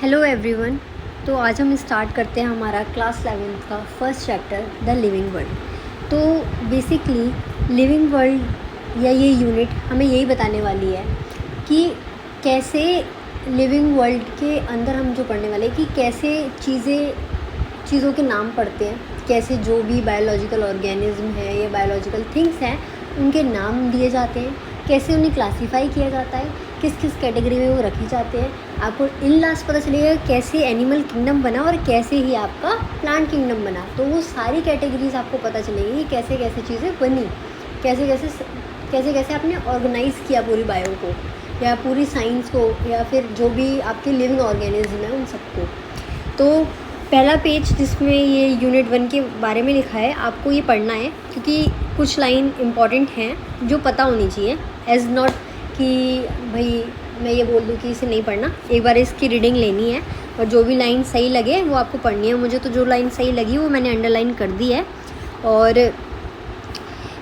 Hello everyone. तो आज हम स्टार्ट करते हैं हमारा क्लास 11th का first chapter the living world. तो बेसिकली लिविंग वर्ल्ड या ये यूनिट हमें यही बताने वाली है कि कैसे लिविंग वर्ल्ड के अंदर हम जो पढ़ने वाले हैं कि कैसे चीज़ों के नाम पढ़ते हैं, कैसे जो भी बायोलॉजिकल ऑर्गेनिज्म है या बायोलॉजिकल थिंग्स हैं उनके नाम दिए जाते हैं, कैसे उन्हें क्लासीफाई किया जाता है, किस किस कैटेगरी में वो रखे जाते हैं। आपको इन लास्ट पता चलेगा कैसे एनिमल किंगडम बना और कैसे ही आपका प्लांट किंगडम बना। तो वो सारी कैटेगरीज आपको पता चलेगी कि कैसे कैसे चीज़ें बनी, कैसे कैसे आपने ऑर्गेनाइज़ किया पूरी बायो को या पूरी साइंस को या फिर जो भी आपके लिविंग ऑर्गेनिज्म है उन सबको। तो पहला पेज जिसमें ये यूनिट 1 के बारे में लिखा है आपको ये पढ़ना है, क्योंकि कुछ लाइन इम्पॉर्टेंट हैं जो पता होनी चाहिए। एज़ नॉट कि भाई मैं ये बोल दूँ कि इसे नहीं पढ़ना, एक बार इसकी रीडिंग लेनी है और जो भी लाइन सही लगे वो आपको पढ़नी है। मुझे तो जो लाइन सही लगी वो मैंने अंडरलाइन कर दी है। और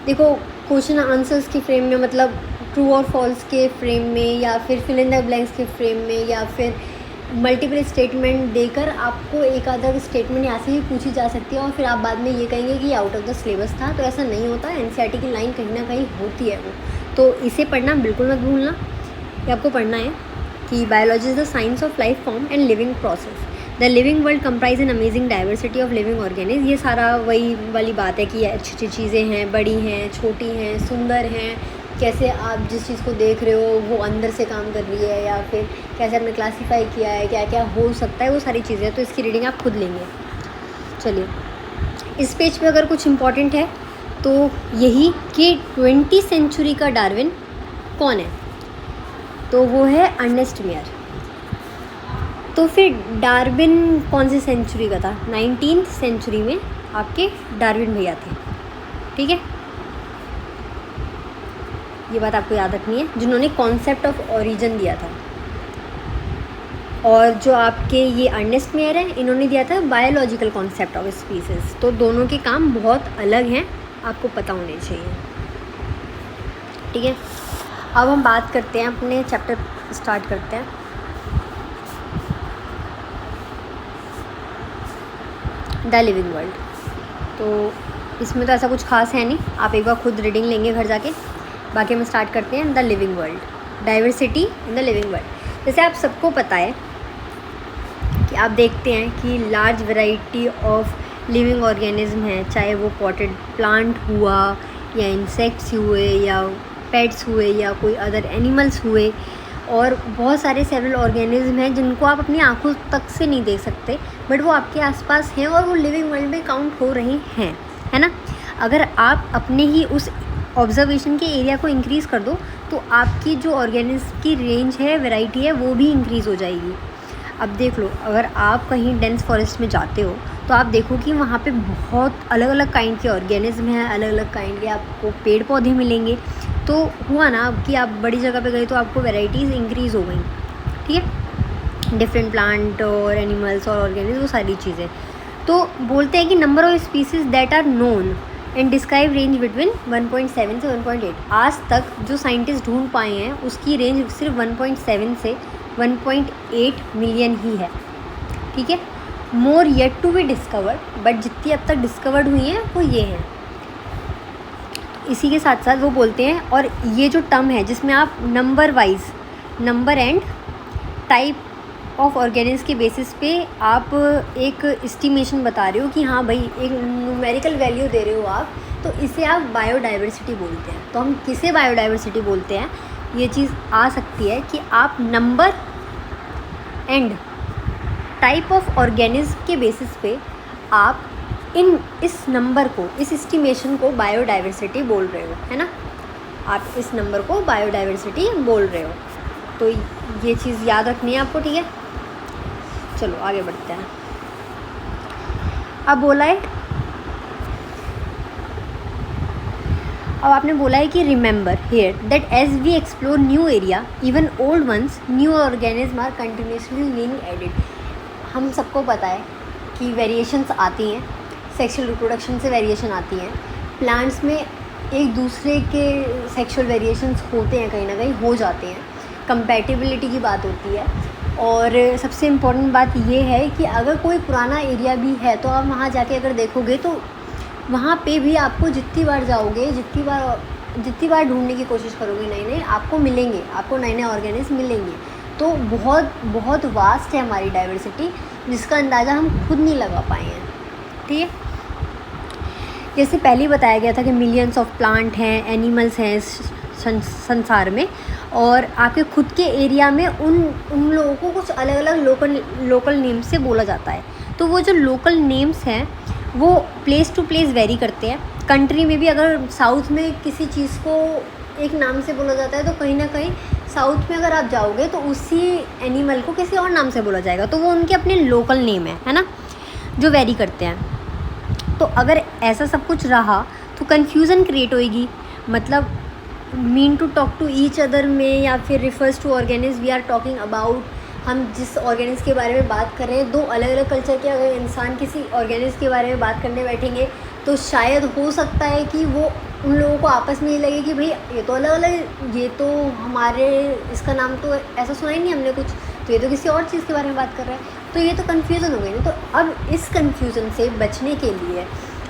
देखो क्वेश्चन आंसर्स के फ्रेम में, मतलब ट्रू और फॉल्स के फ्रेम में या फिर फिल इन द ब्लैंक्स के फ्रेम में या फिर मल्टीपल स्टेटमेंट देकर आपको एक आधा स्टेटमेंट यहाँ से ही पूछी जा सकती है और फिर आप बाद में ये कहेंगे कि आउट ऑफ द सिलेबस था। तो ऐसा नहीं होता, एनसीईआरटी की लाइन कहीं ना कहीं होती है वो। तो इसे पढ़ना बिल्कुल मत भूलना। ये आपको पढ़ना है कि biology is the science of life form and living process. The living world comprise an amazing diversity of living organisms. ये सारा वही वाली बात है कि अच्छी अच्छी चीज़ें हैं, बड़ी हैं, छोटी हैं, सुंदर हैं, कैसे आप जिस चीज़ को देख रहे हो वो अंदर से काम कर रही है या फिर कैसे आपने क्लासीफाई किया है, क्या क्या हो सकता है, वो सारी चीज़ें। तो इसकी रीडिंग आप खुद लेंगे। चलिए, इस पेज पे अगर कुछ इम्पॉर्टेंट है तो यही कि 20वीं सेंचुरी का डार्विन कौन है, तो वो है अर्नेस्ट मेयर। तो फिर डार्विन कौन सी सेंचुरी का था? 19th सेंचुरी में आपके डार्विन भैया थे, ठीक है। ये बात आपको याद रखनी है, जिन्होंने कॉन्सेप्ट ऑफ ओरिजिन दिया था। और जो आपके ये अर्नेस्ट मेयर है, इन्होंने दिया था बायोलॉजिकल कॉन्सेप्ट ऑफ स्पीसीज। तो दोनों के काम बहुत अलग हैं, आपको पता होने चाहिए, ठीक है। अब हम बात करते हैं, अपने चैप्टर स्टार्ट करते हैं। The living world. तो इसमें तो ऐसा कुछ खास है नहीं, आप एक बार खुद रीडिंग लेंगे घर जाके। बाकी हम स्टार्ट करते हैं the living world, diversity in the living world. जैसे आप सबको पता है कि आप देखते हैं कि large variety of living organism है, चाहे वो पॉटेड प्लांट हुआ या इंसेक्ट्स हुए या पेट्स हुए या कोई अदर एनिमल्स हुए, और बहुत सारे सेवरल ऑर्गेनिज्म हैं जिनको आप अपनी आंखों तक से नहीं देख सकते, बट वो आपके आसपास हैं और वो लिविंग वर्ल्ड में काउंट हो रहे हैं, है ना। अगर आप अपने ही उस ऑब्जर्वेशन के एरिया को इंक्रीज़ कर दो तो आपकी जो ऑर्गेनिज्म की रेंज है, वैरायटी है, वो भी इंक्रीज़ हो जाएगी। अब देख लो, अगर आप कहीं डेंस फॉरेस्ट में जाते हो तो आप देखो कि वहाँ पे बहुत अलग अलग काइंड के ऑर्गेनिज्म हैं, अलग अलग काइंड के आपको पेड़ पौधे मिलेंगे। तो हुआ ना कि आप बड़ी जगह पे गए तो आपको वैरायटीज़ इंक्रीज़ हो गई, ठीक है, डिफरेंट प्लांट और एनिमल्स और ऑर्गेनिज्म, वो सारी चीज़ें। तो बोलते हैं कि number of species that are known and describe range between 1.7 से 1.8। आज तक जो साइंटिस्ट ढूंढ पाए हैं उसकी रेंज सिर्फ 1.7 से 1.8 मिलियन ही है, ठीक है। More yet to be discovered, but जितनी अब तक डिस्कवर्ड हुई हैं वो ये हैं। इसी के साथ साथ वो बोलते हैं, और ये जो टर्म है जिसमें आप number wise, number and type of organism के बेसिस पे आप एक एस्टिमेशन बता रहे हो कि हाँ भाई एक न्यूमेरिकल वैल्यू दे रहे हो आप, तो इसे आप बायोडाइवर्सिटी बोलते हैं। तो हम किसे बायोडाइवर्सिटी बोलते हैं? ये चीज़ आ सकती है कि आप number and type of organism के बेसिस पे आप इस नंबर को, इस एस्टिमेशन को बायोडाइवर्सिटी बोल रहे हो, है ना। आप इस नंबर को बायोडाइवर्सिटी बोल रहे हो। तो ये चीज़ याद रखनी है आपको, ठीक है। चलो आगे बढ़ते हैं। अब आपने बोला है कि remember here that as we explore new area even old ones new organism are continuously being added. हम सबको पता है कि वेरिएशंस आती हैं, सेक्सुअल रिप्रोडक्शन से वेरिएशन आती हैं, प्लांट्स में एक दूसरे के सेक्सुअल वेरिएशंस होते हैं, कहीं ना कहीं हो जाते हैं, कंपैटिबिलिटी की बात होती है। और सबसे इम्पोर्टेंट बात ये है कि अगर कोई पुराना एरिया भी है तो आप वहाँ जाके अगर देखोगे तो वहाँ पे भी आपको जितनी बार जाओगे, जितनी बार ढूंढने की कोशिश करोगे नए नए आपको मिलेंगे, आपको नए नए ऑर्गेनिज्म मिलेंगे। तो बहुत बहुत वास्ट है हमारी डाइवर्सिटी, जिसका अंदाज़ा हम खुद नहीं लगा पाए हैं। ठीक है, जैसे पहले ही बताया गया था कि मिलियंस ऑफ प्लांट हैं, एनिमल्स हैं संसार में, और आपके खुद के एरिया में उन लोगों को कुछ अलग अलग लोकल नेम्स से बोला जाता है। तो वो जो लोकल नेम्स हैं वो प्लेस टू प्लेस वेरी करते हैं। कंट्री में भी अगर साउथ में किसी चीज़ को एक नाम से बोला जाता है तो कहीं ना कहीं साउथ में अगर आप जाओगे तो उसी एनिमल को किसी और नाम से बोला जाएगा। तो वो उनके अपने लोकल नेम है ना, जो वेरी करते हैं। तो अगर ऐसा सब कुछ रहा तो कन्फ्यूज़न क्रिएट होएगी। मतलब mean to talk to each other में, या फिर refers to organism we are talking about, हम जिस ऑर्गेनिज्म के बारे में बात कर रहे हैं, दो अलग अलग कल्चर के अगर इंसान किसी ऑर्गेनिज्म के बारे में बात करने बैठेंगे तो शायद हो सकता है कि वो उन लोगों को आपस में ये लगे कि भाई ये तो अलग अलग, ये तो हमारे इसका नाम तो ऐसा सुना ही नहीं हमने कुछ, तो ये तो किसी और चीज़ के बारे में बात कर रहा है। तो ये तो कन्फ्यूज़न हो गई ना। तो अब इस कन्फ्यूज़न से बचने के लिए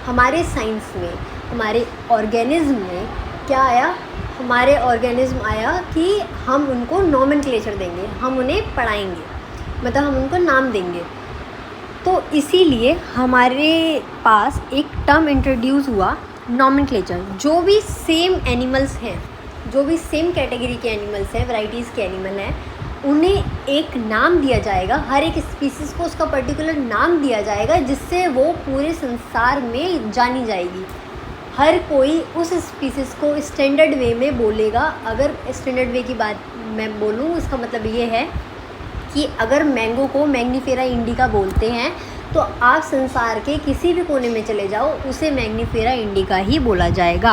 हमारे साइंस में, हमारे ऑर्गेनिज्म में क्या आया, हमारे ऑर्गेनिज्म आया कि हम उनको नॉमेनक्लेचर देंगे, हम उन्हें पढ़ाएंगे, मतलब हम उनको नाम देंगे। तो इसीलिए हमारे पास एक टर्म इंट्रोड्यूस हुआ, नॉमेनक्लेचर। जो भी सेम एनिमल्स हैं, जो भी सेम कैटेगरी के एनिमल्स हैं, वैराइटीज़ के एनिमल हैं, उन्हें एक नाम दिया जाएगा। हर एक स्पीसीज़ को उसका पर्टिकुलर नाम दिया जाएगा, जिससे वो पूरे संसार में जानी जाएगी। हर कोई उस स्पीसीज़ को स्टैंडर्ड वे में बोलेगा। अगर स्टैंडर्ड वे की बात मैं बोलूँ, इसका मतलब ये है कि अगर मैंगो को मैग्नीफेरा इंडिका बोलते हैं तो आप संसार के किसी भी कोने में चले जाओ, उसे मैग्नीफेरा इंडिका ही बोला जाएगा।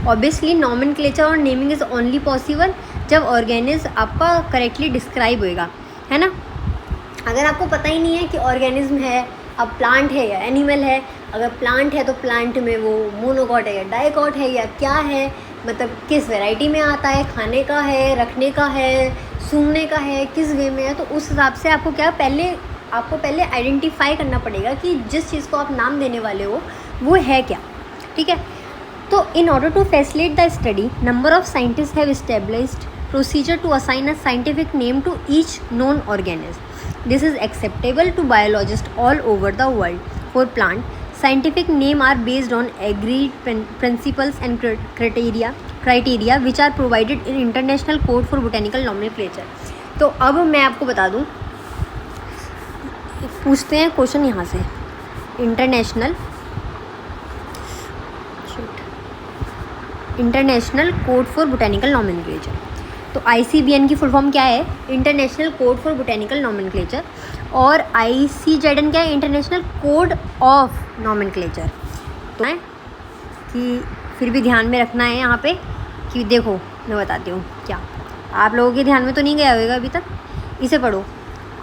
ऑब्वियसली नॉमेनक्लेचर और नेमिंग इज़ ओनली पॉसिबल जब ऑर्गेनिज्म आपका करेक्टली डिस्क्राइब होएगा, है ना। अगर आपको पता ही नहीं है कि ऑर्गेनिज्म है, अब प्लांट है या एनिमल है, अगर प्लांट है तो प्लांट में वो मोनोकॉट है या डाइकॉट है या क्या है, मतलब किस वैरायटी में आता है, खाने का है, रखने का है, सूंघने का है, किस वे में है, तो उस हिसाब से आपको पहले आइडेंटिफाई करना पड़ेगा कि जिस चीज़ को आप नाम देने वाले हो वो है क्या। ठीक है, तो in order to facilitate the study, number of scientist have established procedure to assign a scientific name to each known organism. This is acceptable to biologists all over the world. For plant, scientific names are based on agreed principles and criteria which are provided in International Code for Botanical Nomenclature. तो अब मैं आपको बता दूं, पूछते हैं question यहाँ से, international code for botanical nomenclature. तो ICBN की फुल फॉर्म क्या है, international code for botanical nomenclature, और ICZN क्या है, इंटरनेशनल कोड ऑफ नॉमेनक्लेचर। तो है कि फिर भी ध्यान में रखना है यहाँ पे कि देखो मैं बताती हूँ क्या, आप लोगों के ध्यान में तो नहीं गया होगा अभी तक, इसे पढ़ो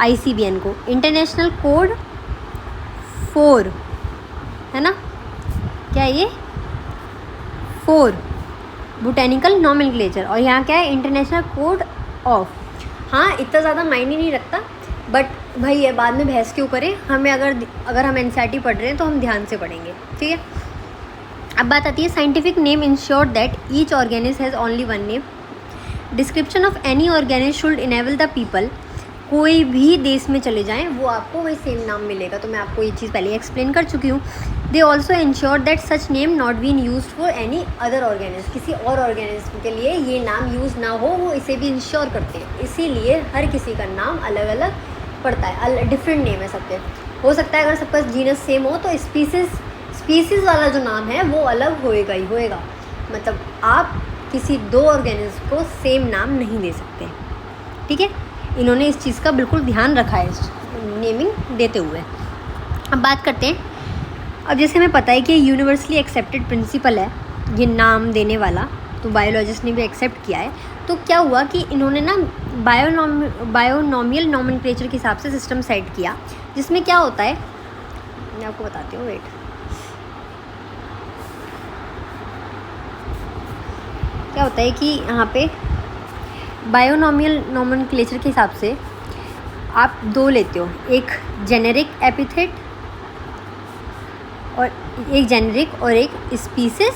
ICBN को, इंटरनेशनल कोड 4 है ना, क्या है ये 4 बोटेनिकल नॉमेनक्लेचर, और यहाँ क्या है इंटरनेशनल कोड ऑफ। हाँ इतना ज़्यादा मायने नहीं रखता, बट भाई ये बाद में बहस क्यों करें, हमें अगर हम NCERT पढ़ रहे हैं तो हम ध्यान से पढ़ेंगे। ठीक है, अब बात आती है scientific name ensure that each organism has only one name. Description of any organism should enable the people. कोई भी देश में चले जाएं वो आपको वही सेम नाम मिलेगा। तो मैं आपको ये चीज़ पहले एक्सप्लेन कर चुकी हूँ। They also ensure that such name not been use for any other organism. किसी और ऑर्गेनिज्म के लिए ये नाम यूज़ ना हो, वो इसे भी इंश्योर करते हैं। इसीलिए हर किसी का नाम अलग अलग पड़ता है, डिफरेंट नेम है सबके। हो सकता है अगर सबका जीनस सेम हो तो स्पीसीज़ वाला जो नाम है वो अलग होएगा ही होएगा। मतलब आप किसी दो ऑर्गेनिज्म को सेम नाम नहीं दे सकते। ठीक है, इन्होंने इस चीज़ का बिल्कुल ध्यान रखा है नेमिंग देते हुए। अब बात करते हैं, अब जैसे हमें पता है कि यूनिवर्सली एक्सेप्टेड प्रिंसिपल है ये नाम देने वाला, तो बायोलॉजिस्ट ने भी एक्सेप्ट किया है। तो क्या हुआ कि इन्होंने ना बायोनॉमियल नॉमेनक्लेचर के हिसाब से सिस्टम सेट किया, जिसमें क्या होता है मैं आपको बताती हूँ, वेट। क्या होता है कि यहाँ पे बायोनॉमियल नॉमेनक्लेचर के हिसाब से आप दो लेते हो, एक जेनेरिक एपिथेट और एक स्पीसीज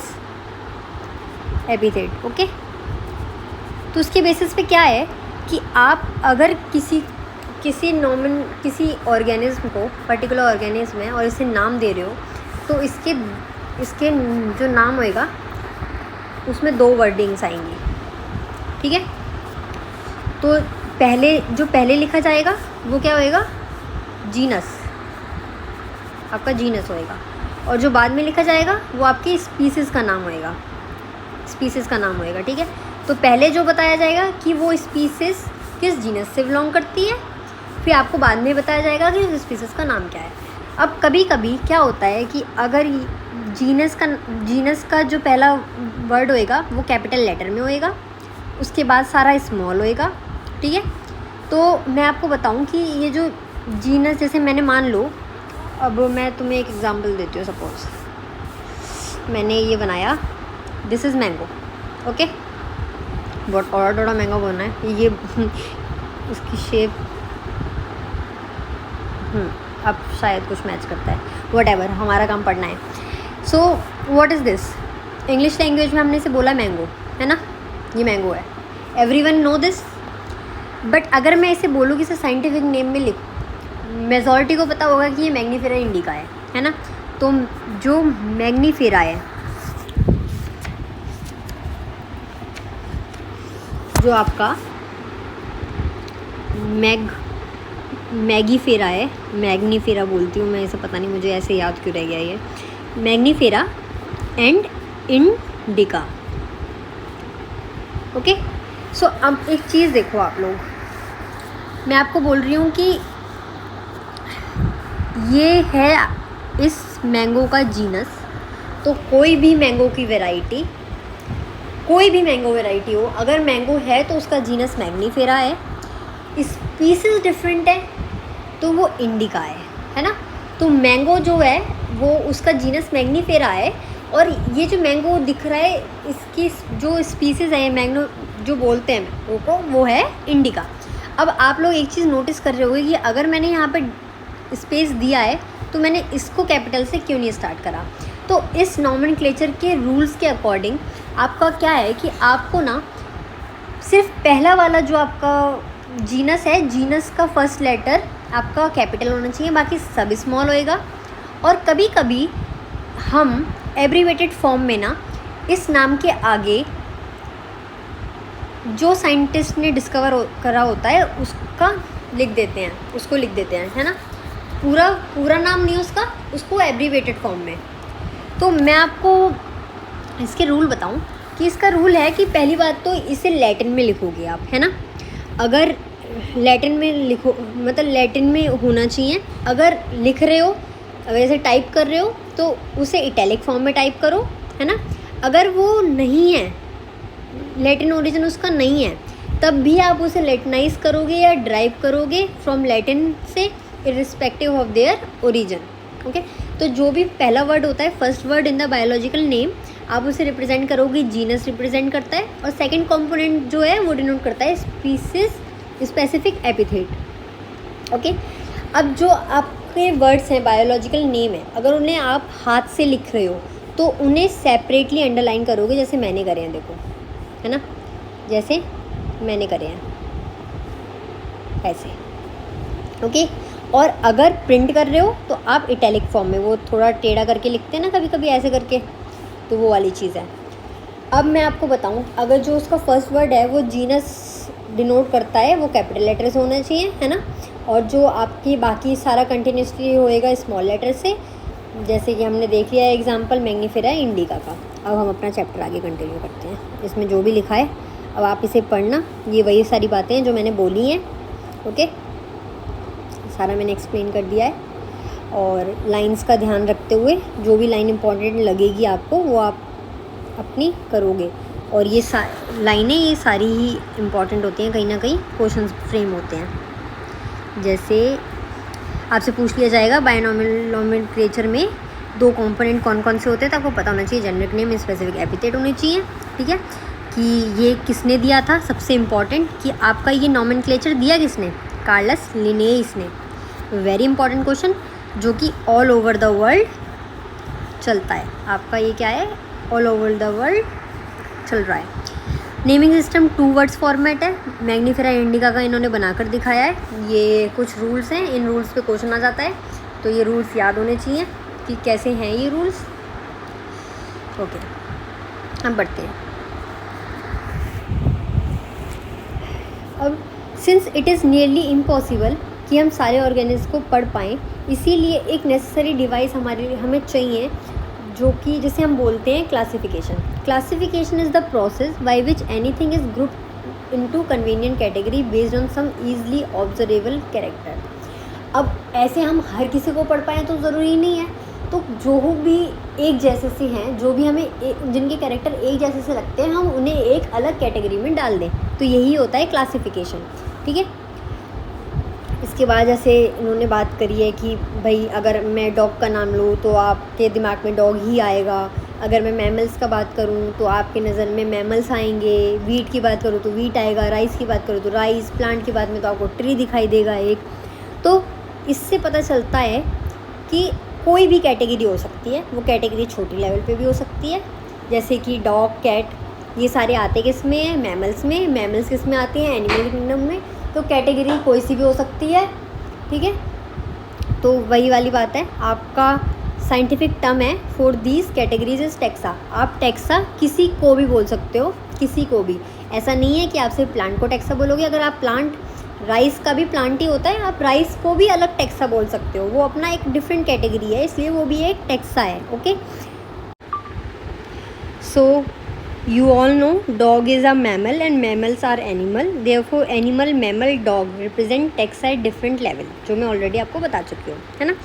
एपिथेट। ओके, तो उसके बेसिस पे क्या है कि आप अगर किसी ऑर्गेनिज्म को, पर्टिकुलर ऑर्गेनिज्म है और इसे नाम दे रहे हो, तो इसके जो नाम होएगा उसमें दो वर्डिंग्स आएंगी। ठीक है, तो पहले लिखा जाएगा वो क्या होएगा, जीनस, आपका जीनस होएगा, और जो बाद में लिखा जाएगा वो आपकी स्पीसीज़ का नाम होएगा, ठीक है। तो पहले जो बताया जाएगा कि वो स्पीसीज़ किस जीनस से बिलोंग करती है, फिर आपको बाद में बताया जाएगा कि उस स्पीसीज़ का नाम क्या है। अब कभी कभी क्या होता है कि अगर जीनस का जो पहला वर्ड होएगा वो कैपिटल लेटर में होएगा, उसके बाद सारा स्मॉल होएगा। ठीक है, तो मैं आपको बताऊं कि ये जो जीनस, जैसे मैंने मान लो, अब मैं तुम्हें एक एग्जांपल देती हूँ। सपोज मैंने ये बनाया, दिस इज़ मैंगो। ओके, बहुत और थोड़ा मैंगो बना है ये उसकी शेप अब शायद कुछ मैच करता है, व्हाटएवर, हमारा काम पढ़ना है। So what is this, English language में हमने इसे बोला मैंगो, है ना, ये मैंगो है, एवरीवन नो दिस। बट अगर मैं इसे बोलूँ कि इसे साइंटिफिक नेम में लिख, मेजॉरिटी को पता होगा कि ये मैग्नीफेरा इंडिका है ना। तो जो मैग्नीफेरा है, जो आपका मैगीफेरा है, मैग्नीफेरा बोलती हूँ मैं इसे, पता नहीं मुझे ऐसे याद क्यों रह गया ये, मैग्नीफेरा एंड इंडिका। ओके, सो अब एक चीज़ देखो आप लोग, मैं आपको बोल रही हूँ कि ये है इस मैंगो का जीनस। तो कोई भी मैंगो वैरायटी हो, अगर मैंगो है तो उसका जीनस मैग्नीफेरा है, स्पीसीज डिफरेंट है तो वो इंडिका है ना। तो मैंगो जो है वो उसका जीनस मैग्नीफेरा है, और ये जो मैंगो दिख रहा है इसकी जो स्पीसीज़ है मैंगो जो बोलते हैं मैंगो को, वो है इंडिका। अब आप लोग एक चीज़ नोटिस कर रहे होंगे कि अगर मैंने यहाँ पे स्पेस दिया है तो मैंने इसको कैपिटल से क्यों नहीं स्टार्ट करा। तो इस नॉमेनक्लेचर के रूल्स के अकॉर्डिंग आपका क्या है कि आपको ना सिर्फ पहला वाला जो आपका जीनस है, जीनस का फर्स्ट लेटर आपका कैपिटल होना चाहिए, बाकी सब स्मॉल होएगा। और कभी कभी हम एब्रीवेटेड फॉर्म में ना इस नाम के आगे जो साइंटिस्ट ने डिस्कवर करा होता है उसको लिख देते हैं, है ना। पूरा नाम नहीं उसको एब्रीवेटेड फॉर्म में। तो मैं आपको इसके रूल बताऊं कि इसका रूल है कि पहली बात तो इसे लैटिन में लिखोगे आप, है ना। अगर लैटिन में लिखो, मतलब लैटिन में होना चाहिए। अगर लिख रहे हो, अगर इसे टाइप कर रहे हो तो उसे इटैलिक फॉर्म में टाइप करो, है ना। अगर वो नहीं है, लैटिन ओरिजिन उसका नहीं है, तब भी आप उसे लैटिनाइज करोगे या ड्राइव करोगे फ्रॉम लैटिन से, irrespective of their origin. Okay, तो जो भी पहला वर्ड होता है, first word in the biological name, आप उसे रिप्रेजेंट करोगे, जीनस रिप्रेजेंट करता है, और सेकंड कंपोनेंट जो है वो डिनोट करता है स्पीसीज स्पेसिफिक एपिथेट। ओके, अब जो आपके वर्ड्स हैं, बायोलॉजिकल नेम है, अगर उन्हें आप हाथ से लिख रहे हो तो उन्हें सेपरेटली अंडरलाइन करोगे, जैसे मैंने करे हैं, देखो, है ना, जैसे मैंने करे हैं ऐसे। ओके, और अगर प्रिंट कर रहे हो तो आप इटैलिक फॉर्म में, वो थोड़ा टेढ़ा करके लिखते हैं ना कभी कभी ऐसे करके, तो वो वाली चीज़ है। अब मैं आपको बताऊं, अगर जो उसका फर्स्ट वर्ड है वो जीनस डिनोट करता है, वो कैपिटल लेटर से होना चाहिए, है ना। और जो आपकी बाकी सारा कंटिन्यूसली होएगा स्मॉल लेटर से, जैसे कि हमने देख लिया है एग्जांपल मैग्नीफेरा इंडिका का। अब हम अपना चैप्टर आगे कंटिन्यू करते हैं। इसमें जो भी लिखा है अब आप इसे पढ़ना, ये वही सारी बातें हैं जो मैंने बोली हैं। ओके, सारा मैंने एक्सप्लेन कर दिया है, और लाइंस का ध्यान रखते हुए जो भी लाइन इंपॉर्टेंट लगेगी आपको वो आप अपनी करोगे। और ये लाइनें ये सारी ही इम्पॉर्टेंट होती हैं, कहीं ना कहीं क्वेश्चन फ्रेम होते हैं। जैसे आपसे पूछ लिया जाएगा बायोनोमेनक्लेचर में दो कंपोनेंट कौन कौन से होते हैं, तो आपको पता होना चाहिए जेनेरिक नेम, स्पेसिफिक एपिथेट होने चाहिए। ठीक है, कि ये किसने दिया था, सबसे इम्पॉर्टेंट कि आपका ये नोमेनक्लेचर दिया किसने, कार्लस लिनेइस ने। वेरी इंपॉर्टेंट क्वेश्चन जो कि ऑल ओवर द वर्ल्ड चलता है। आपका ये क्या है, ऑल ओवर द वर्ल्ड चल रहा है। नेमिंग सिस्टम 2 वर्ड्स फॉर्मेट है, मैग्नीफेरा इंडिका का इन्होंने बनाकर दिखाया है। ये कुछ रूल्स हैं, इन रूल्स पे क्वेश्चन आ जाता है, तो ये रूल्स याद होने चाहिए कि कैसे हैं ये रूल्स। ओके, हम बढ़ते हैं। अब since it is nearly impossible कि हम सारे ऑर्गेनिज्म को पढ़ पाएँ, इसीलिए एक नेसेसरी डिवाइस हमें चाहिए, जो कि जिसे हम बोलते हैं classification. Classification is the process by which anything is grouped into convenient category based on some easily observable character. अब ऐसे हम हर किसी को पढ़ पाएँ तो ज़रूरी नहीं है, तो जो भी एक जैसे से हैं, जो भी हमें जिनके कैरेक्टर एक जैसे से लगते हैं, हम उन्हें एक अलग कैटेगरी में डाल दें, तो यही होता है क्लासिफिकेशन। ठीक है, इसके बाद जैसे इन्होंने बात करी है कि भाई अगर मैं डॉग का नाम लूँ तो आपके दिमाग में डॉग ही आएगा, अगर मैं मैमल्स का बात करूँ तो आपके नज़र में मैमल्स आएंगे, वीट की बात करूँ तो वीट आएगा, राइस की बात करूँ तो राइस, प्लांट की बात में तो आपको ट्री दिखाई देगा एक। तो इससे पता चलता है कि कोई भी कैटेगरी हो सकती है, वो कैटेगरी छोटी लेवल पे भी हो सकती है, जैसे कि डॉग, कैट, ये सारे आते किस में है, मैमल्स में। मैमल्स किस में आते हैं, एनिमल किंगडम में। तो कैटेगरी कोई सी भी हो सकती है। ठीक है, तो वही वाली बात है, आपका साइंटिफिक टर्म है for these categories is taxa. आप टेक्सा किसी को भी बोल सकते हो, किसी को भी। ऐसा नहीं है कि आप सिर्फ प्लांट को टेक्सा बोलोगे। अगर आप प्लांट, राइस का भी प्लांट ही होता है, आप राइस को भी अलग टेक्सा बोल सकते हो, वो अपना एक डिफरेंट कैटेगरी है, इसलिए वो भी एक टेक्सा है। Okay, so you all know dog is a mammal and mammals are animal, therefore animal, mammal, dog represent taxa at different level, जो मैं already आपको बता चुकी हूँ, है ना।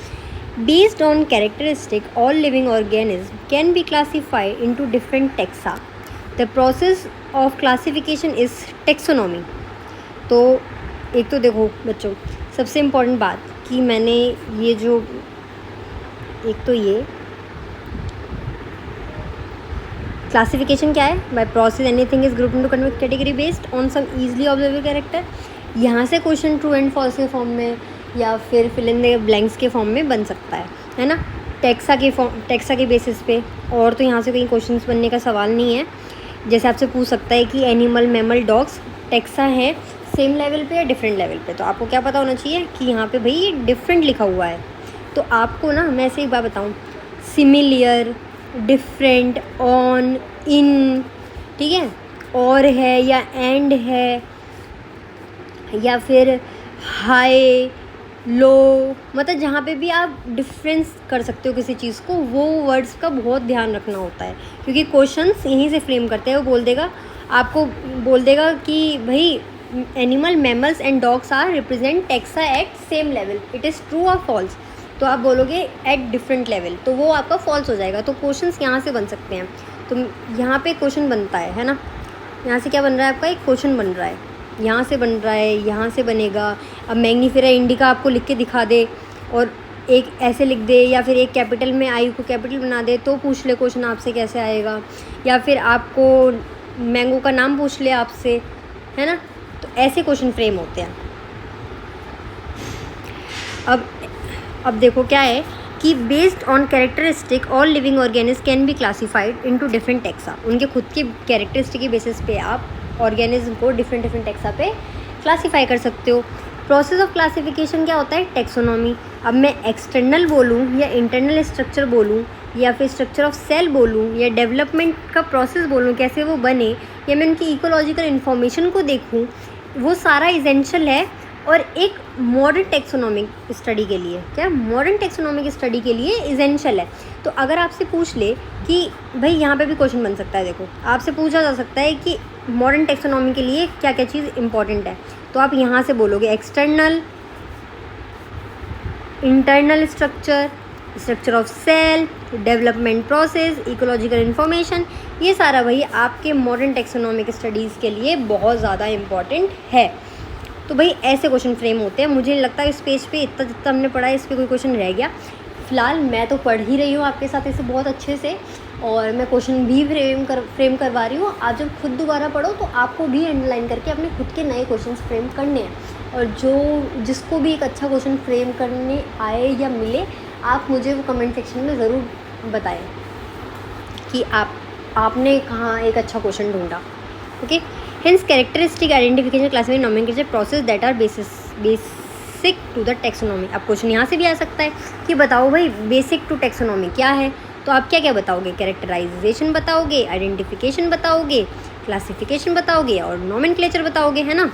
Based on characteristic, all living organisms can be classified into different taxa. The process of classification is taxonomy. तो एक तो देखो बच्चों, सबसे इम्पोर्टेंट बात कि मैंने ये जो एक तो ये क्लासिफिकेशन क्या है, by process anything is group into category based on some easily observable character. यहाँ से क्वेश्चन ट्रू एंड फॉल्स के फॉर्म में या फिर फिल इन द ब्लैंक्स के फॉर्म में बन सकता है ना, टेक्सा के बेसिस पे। और तो यहाँ से कहीं क्वेश्चंस बनने का सवाल नहीं है। जैसे आपसे पूछ सकता है कि एनिमल, मैमल, डॉग्स टेक्सा है सेम लेवल पे या डिफरेंट लेवल पे, तो आपको क्या पता होना चाहिए कि यहाँ पे भाई ये डिफरेंट लिखा हुआ है। तो आपको ना मैं ऐसे एक बात बताऊँ, सिमिलियर, डिफरेंट, ऑन, इन, ठीक है, और है या एंड है या फिर हाई, लो, मतलब जहाँ पे भी आप डिफरेंस कर सकते हो किसी चीज़ को, वो वर्ड्स का बहुत ध्यान रखना होता है, क्योंकि क्वेश्चंस यहीं से फ्रेम करते हैं। वो बोल देगा, आपको बोल देगा कि भाई animal, mammals and dogs are represent taxa at same level, it is true और फॉल्स। तो आप बोलोगे एट डिफरेंट लेवल, तो वो आपका फॉल्स हो जाएगा। तो क्वेश्चंस यहाँ से बन सकते हैं। तो यहाँ पे क्वेश्चन बनता है ना, यहाँ से क्या बन रहा है आपका, एक क्वेश्चन बन रहा है, यहाँ से बन रहा है, यहाँ से बनेगा। अब मैग्नीफेरा इंडिका आपको लिख के दिखा दे और एक ऐसे लिख दे, या फिर एक कैपिटल में आई को कैपिटल बना दे, तो पूछ ले क्वेश्चन आपसे कैसे आएगा। या फिर आपको मैंगो का नाम पूछ ले आपसे, है ना, तो ऐसे क्वेश्चन फ्रेम होते हैं। अब देखो क्या है कि based on characteristic all living organism can be classified into different taxa. उनके खुद के कैरेक्टरिस्टिक के बेसिस पे आप ऑर्गेनिज्म को डिफरेंट टेक्सा पे क्लासीफाई कर सकते हो। प्रोसेस ऑफ क्लासिफिकेशन क्या होता है, टेक्सोनॉमी। अब मैं एक्सटर्नल बोलूँ या इंटरनल स्ट्रक्चर बोलूँ या फिर स्ट्रक्चर ऑफ सेल बोलूँ या डेवलपमेंट का प्रोसेस बोलूँ, कैसे वो बने, या मैं उनकी इकोलॉजिकल इन्फॉर्मेशन को देखूँ, वो सारा इसेंशियल है। और एक मॉडर्न टेक्सोनॉमिक स्टडी के लिए, क्या मॉडर्न टेक्सोनॉमिक स्टडी के लिए इसेंशियल है। तो अगर आपसे पूछ ले कि भाई, यहाँ पे भी क्वेश्चन बन सकता है, देखो आपसे पूछा जा सकता है कि मॉडर्न टेक्सोनॉमी के लिए क्या क्या चीज़ इंपॉर्टेंट है, तो आप यहाँ से बोलोगे external, internal structure, structure of cell, development process, ecological information, ये सारा भाई आपके मॉडर्न टेक्सोनॉमिक स्टडीज़ के लिए बहुत ज़्यादा इम्पॉर्टेंट है। तो भाई ऐसे क्वेश्चन फ्रेम होते हैं। मुझे नहीं लगता इस पेज पे इतना जितना हमने पढ़ा है इस पर कोई क्वेश्चन रह गया। फ़िलहाल मैं तो पढ़ ही रही हूँ आपके साथ इसे बहुत अच्छे से, और मैं क्वेश्चन भी फ्रेम करवा रही हूँ। आप जब खुद दोबारा पढ़ो तो आपको भी अंडरलाइन करके अपने खुद के नए क्वेश्चन फ्रेम करने हैं। और जो जिसको भी एक अच्छा क्वेश्चन फ्रेम करने आए या मिले, आप मुझे वो कमेंट सेक्शन में ज़रूर बताएं कि आपने कहाँ एक अच्छा क्वेश्चन ढूंढा। Okay, hence characteristic identification classification nomenclature process that are basic to the taxonomy. अब क्वेश्चन यहाँ से भी आ सकता है कि बताओ भाई बेसिक टू टेक्सोनॉमी क्या है, तो आप क्या क्या बताओगे? कैरेक्टराइजेशन बताओगे, आइडेंटिफिकेशन बताओगे, क्लासिफिकेशन बताओगे और नोमेनक्लेचर बताओगे, है ना।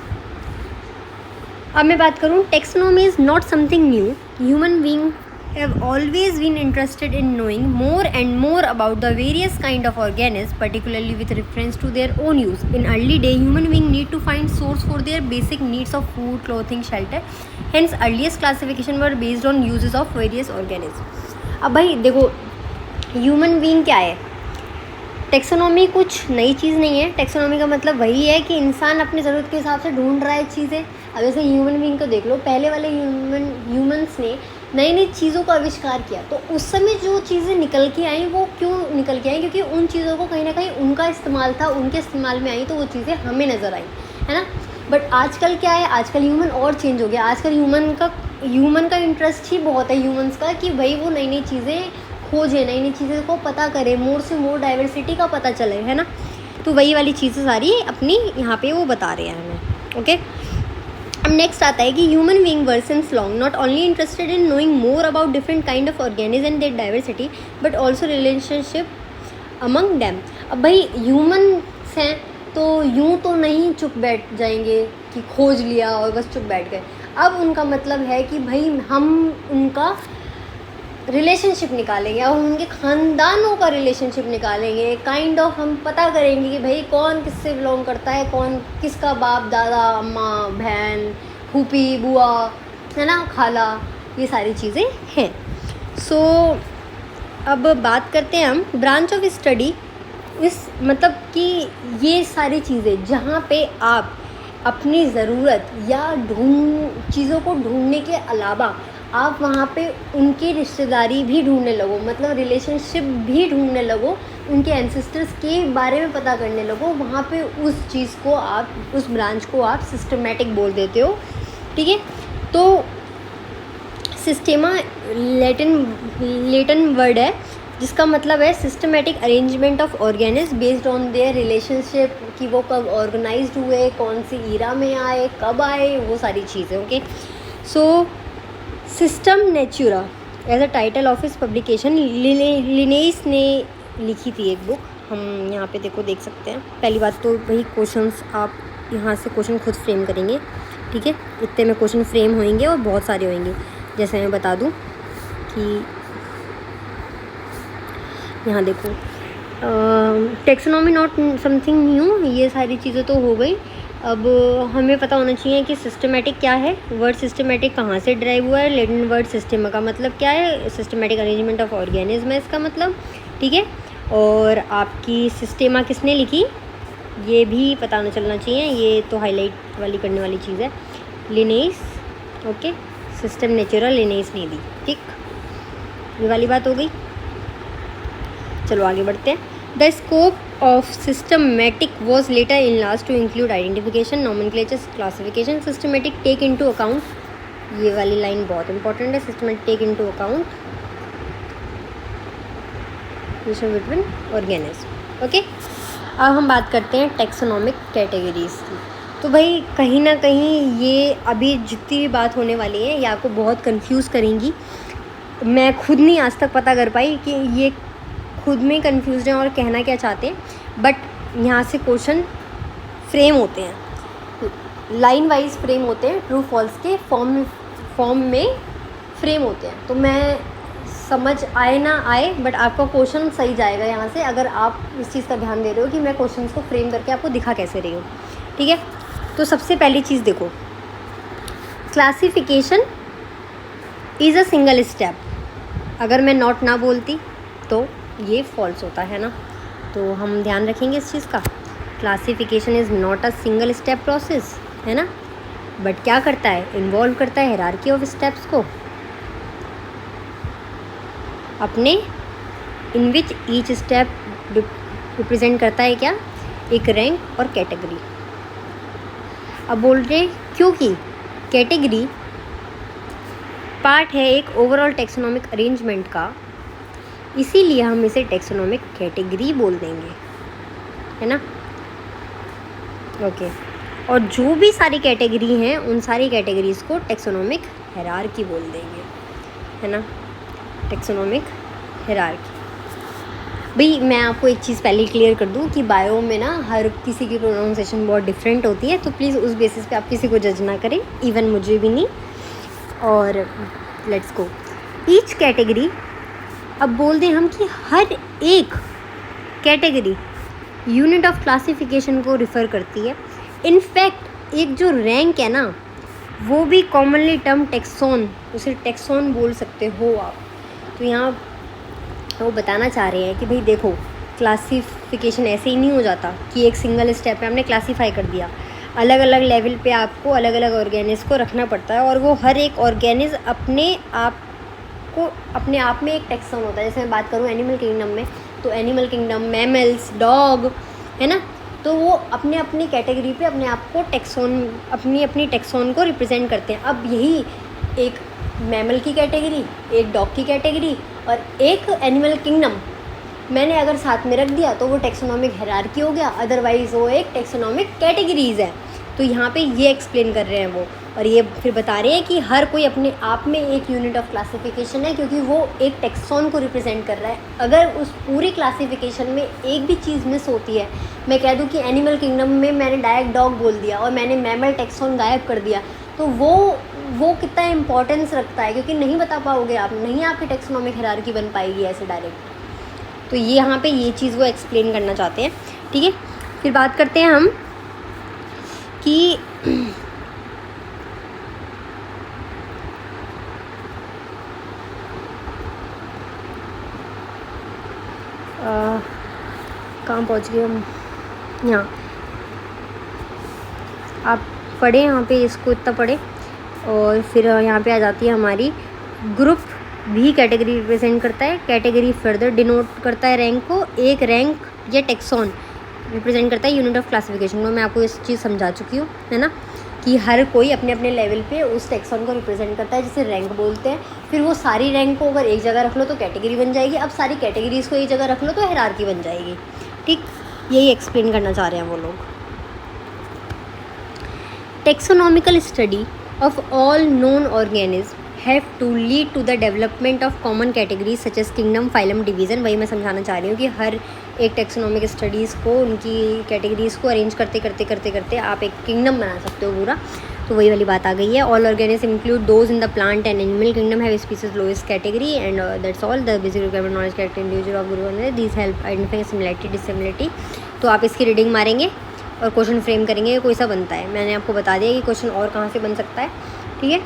अब मैं बात करूँ, taxonomy is not something new. Human being have always been interested in knowing more and more about the various kind of organisms, particularly with reference to their own use. In early day, human beings need to find source for their basic needs of food, clothing, shelter. Hence, earliest classification were based on uses of various organisms. अब भाई देखो, human being क्या है? Taxonomy कुछ नई चीज़ नहीं है। Taxonomy का मतलब वही है कि इंसान अपनी ज़रूरत के हिसाब से ढूंढ रहा है चीज़ें। अब जैसे ह्यूमन बीइंग को देख लो, पहले वाले ह्यूमंस ने नई नई चीज़ों का आविष्कार किया, तो उस समय जो चीज़ें निकल के आई वो क्यों निकल के आई? क्योंकि उन चीज़ों को कहीं ना कहीं उनका इस्तेमाल था, उनके इस्तेमाल में आई तो वो चीज़ें हमें नज़र आई, है ना। बट आजकल क्या है, आजकल ह्यूमन और चेंज हो गया। आजकल ह्यूमन का इंटरेस्ट ही बहुत है ह्यूमंस का कि भाई वो नई नई चीज़ें खोजे, नई नई चीज़ें को पता करे, मोर से मोर डाइवर्सिटी का पता चले, है ना। तो वही वाली चीज़ें सारी अपनी यहाँ पे वो बता रहे हैं हमें। ओके, अब नेक्स्ट आता है कि human being were since long not only interested in knowing more about different kind of organism and their diversity but also relationship among them. अब भाई ह्यूमन्स हैं तो यूँ तो नहीं चुप बैठ जाएंगे कि खोज लिया और बस चुप बैठ गए। अब उनका मतलब है कि भाई हम उनका रिलेशनशिप निकालेंगे और उनके ख़ानदानों का रिलेशनशिप निकालेंगे। काइंड ऑफ हम पता करेंगे कि भाई कौन किससे बिलोंग करता है, कौन किसका बाप, दादा, अम्मा, बहन, फूफी, बुआ, है ना, खाला, ये सारी चीज़ें हैं। सो अब बात करते हैं हम ब्रांच ऑफ स्टडी। इस मतलब कि ये सारी चीज़ें जहाँ पे आप अपनी ज़रूरत या चीज़ों को ढूंढने के अलावा आप वहाँ पे उनकी रिश्तेदारी भी ढूंढने लगो, मतलब रिलेशनशिप भी ढूंढने लगो, उनके एंसेस्टर्स के बारे में पता करने लगो, वहाँ पे उस चीज़ को आप, उस ब्रांच को आप सिस्टमेटिक बोल देते हो। ठीक है, तो सिस्टेमा लेटिन वर्ड है जिसका मतलब है systematic arrangement of organism based on their relationship, कि वो कब ऑर्गेनाइज्ड हुए, कौन सी ईरा में आए, कब आए, वो सारी चीज़ें। Okay, so Systema Naturae as a title of his publication Linnaeus ने लिखी थी एक बुक। हम यहाँ पे देखो देख सकते हैं। पहली बात तो वही क्वेश्चंस, आप यहाँ से क्वेश्चन खुद फ्रेम करेंगे। ठीक है, इतने में क्वेश्चन फ्रेम होंगे और बहुत सारे होंगे। जैसे मैं बता दूँ कि यहाँ देखो, टेक्सोनॉमी नॉट समथिंग न्यू, ये सारी चीज़ें तो हो गई। अब हमें पता होना चाहिए कि सिस्टमेटिक क्या है। वर्ड सिस्टमेटिक कहाँ से ड्राइव हुआ है? लैटिन वर्ड सिस्टेमा का मतलब क्या है? सिस्टमेटिक अरेंजमेंट ऑफ ऑर्गेनिज्म है इसका मतलब। ठीक है, और आपकी सिस्टेमा किसने लिखी ये भी पता होना चलना चाहिए, ये तो हाईलाइट वाली करने वाली चीज़ है। लिनेइस, ओके, सिस्टम नेचुरा लिनेइस ने दी। ठीक, ये वाली बात हो गई। चलो आगे बढ़ते हैं। The scope of systematic was later enlarged to include identification, nomenclature, classification. Systematic take into account, ये वाली लाइन बहुत इंपॉर्टेंट है। systematic take into account relation between organisms। Okay, अब हम बात करते हैं टेक्सोनॉमिक कैटेगरीज की। तो भाई कहीं ना कहीं ये अभी जितनी भी बात होने वाली है ये आपको बहुत कंफ्यूज करेंगी। मैं खुद नहीं आज तक पता कर पाई कि ये खुद में कंफ्यूज हैं और कहना क्या चाहते हैं, बट यहाँ से क्वेश्चन फ्रेम होते हैं, लाइन वाइज फ्रेम होते हैं, ट्रू फॉल्स के फॉर्म में फ्रेम होते हैं। तो मैं समझ आए ना आए, बट आपका क्वेश्चन सही जाएगा यहाँ से, अगर आप इस चीज़ का ध्यान दे रहे हो कि मैं क्वेश्चन को फ्रेम करके आपको दिखा कैसे रही हूँ। ठीक है, तो सबसे पहली चीज़ देखो, classification is a single step. अगर मैं नॉट ना बोलती तो ये फॉल्स होता है ना, तो हम ध्यान रखेंगे इस चीज़ का। Classification is not a single step process, है ना, बट क्या करता है, इन्वॉल्व करता है हायरार्की ऑफ स्टेप्स को अपने, इन विच ईच स्टेप रिप्रेजेंट करता है क्या, एक रैंक और कैटेगरी। अब बोल रहे क्योंकि कैटेगरी पार्ट है एक ओवरऑल टेक्सोनॉमिक अरेंजमेंट का, इसीलिए हम इसे टेक्सोनॉमिक कैटेगरी बोल देंगे, है ना। ओके, और जो भी सारी कैटेगरी हैं उन सारी कैटेगरीज को टेक्सोनॉमिक हायरार्की बोल देंगे, है ना, टेक्सोनॉमिक हायरार्की। भाई मैं आपको एक चीज़ पहले क्लियर कर दूं कि बायो में ना हर किसी की प्रोनाउंसिएशन बहुत डिफरेंट होती है, तो प्लीज़ उस बेसिस पे आप किसी को जज ना करें, इवन मुझे भी नहीं। और लेट्स गो ईच कैटेगरी। अब बोल दें हम कि हर एक कैटेगरी यूनिट ऑफ क्लासिफिकेशन को रिफ़र करती है। इनफैक्ट एक जो रैंक है ना वो भी कॉमनली टर्म टेक्सोन, उसे टेक्सोन बोल सकते हो आप। तो यहाँ वो बताना चाह रहे हैं कि भाई देखो क्लासिफिकेशन ऐसे ही नहीं हो जाता कि एक सिंगल स्टेप पे हमने क्लासीफाई कर दिया, अलग अलग लेवल पे आपको अलग अलग ऑर्गेनिज को रखना पड़ता है, और वो हर एक ऑर्गेनिज अपने आप में एक टेक्सोन होता है। जैसे मैं बात करूँ एनिमल किंगडम में, तो एनिमल किंगडम मैमल्स, डॉग, है ना, तो वो अपने अपनी कैटेगरी पे अपने आप को टेक्सोन, अपनी टेक्सोन को रिप्रेजेंट करते हैं। अब यही एक मैमल की कैटेगरी, एक डॉग की कैटेगरी और एक एनिमल किंगडम मैंने अगर साथ में रख दिया तो वो टेक्सोनॉमिक हायरार्की हो गया, अदरवाइज़ वो एक टेक्सोनॉमिक कैटेगरीज़ है। तो यहाँ पे ये एक्सप्लेन कर रहे हैं वो, और ये फिर बता रहे हैं कि हर कोई अपने आप में एक यूनिट ऑफ क्लासिफिकेशन है, क्योंकि वो एक टेक्सोन को रिप्रेजेंट कर रहा है। अगर उस पूरी क्लासिफिकेशन में एक भी चीज़ मिस होती है, मैं कह दूँ कि एनिमल किंगडम में मैंने डायरेक्ट डॉग बोल दिया और मैंने मैमल टेक्सोन गायब कर दिया, तो वो कितना इंपॉर्टेंस रखता है, क्योंकि नहीं बता पाओगे आप, नहीं आपकी टेक्सोनॉमिक हायरार्की बन पाएगी ऐसे डायरेक्ट। तो ये यहाँ पे ये चीज़ वो एक्सप्लेन करना चाहते हैं, ठीक है। फिर बात करते हैं हम कि कहाँ पहुँच गए हम, यहाँ आप पढ़े यहाँ पे, इसको इतना पढ़े। और फिर यहाँ पे आ जाती है हमारी ग्रुप भी कैटेगरी रिप्रेजेंट करता है। कैटेगरी फर्दर डिनोट करता है रैंक को, एक रैंक या टेक्सोन रिप्रेजेंट करता है यूनिट ऑफ क्लासिफिकेशन को। मैं आपको इस चीज़ समझा चुकी हूँ, है ना, कि हर कोई अपने अपने लेवल पे उस टेक्सोन को रिप्रेजेंट करता है, जिसे रैंक बोलते हैं। फिर वो सारी रैंक को अगर एक जगह रख लो तो कैटेगरी बन जाएगी, अब सारी कैटेगरीज़ को एक जगह रख लो तो हायरार्की बन जाएगी, ठीक। यही एक्सप्लेन करना चाह रहे हैं वो लोग। Taxonomical study of all known organisms have to lead to the development of common categories such as kingdom, phylum, division। वही मैं समझाना चाह रही हूँ कि हर एक टेक्सोनॉमिक स्टडीज़ को, उनकी कैटेगरीज़ को अरेंज करते करते करते करते आप एक किंगडम बना सकते हो पूरा। तो वही वाली बात आ गई है। All organism include those in the plant and animal kingdom have species lowest category and that's all the basic requirement knowledge character individual of group this help identify similarity dissimilarity. तो आप इसकी रीडिंग मारेंगे और question frame करेंगे, कोई सा बनता है। मैंने आपको बता दिया कि क्वेश्चन और कहाँ से बन सकता है, ठीक है।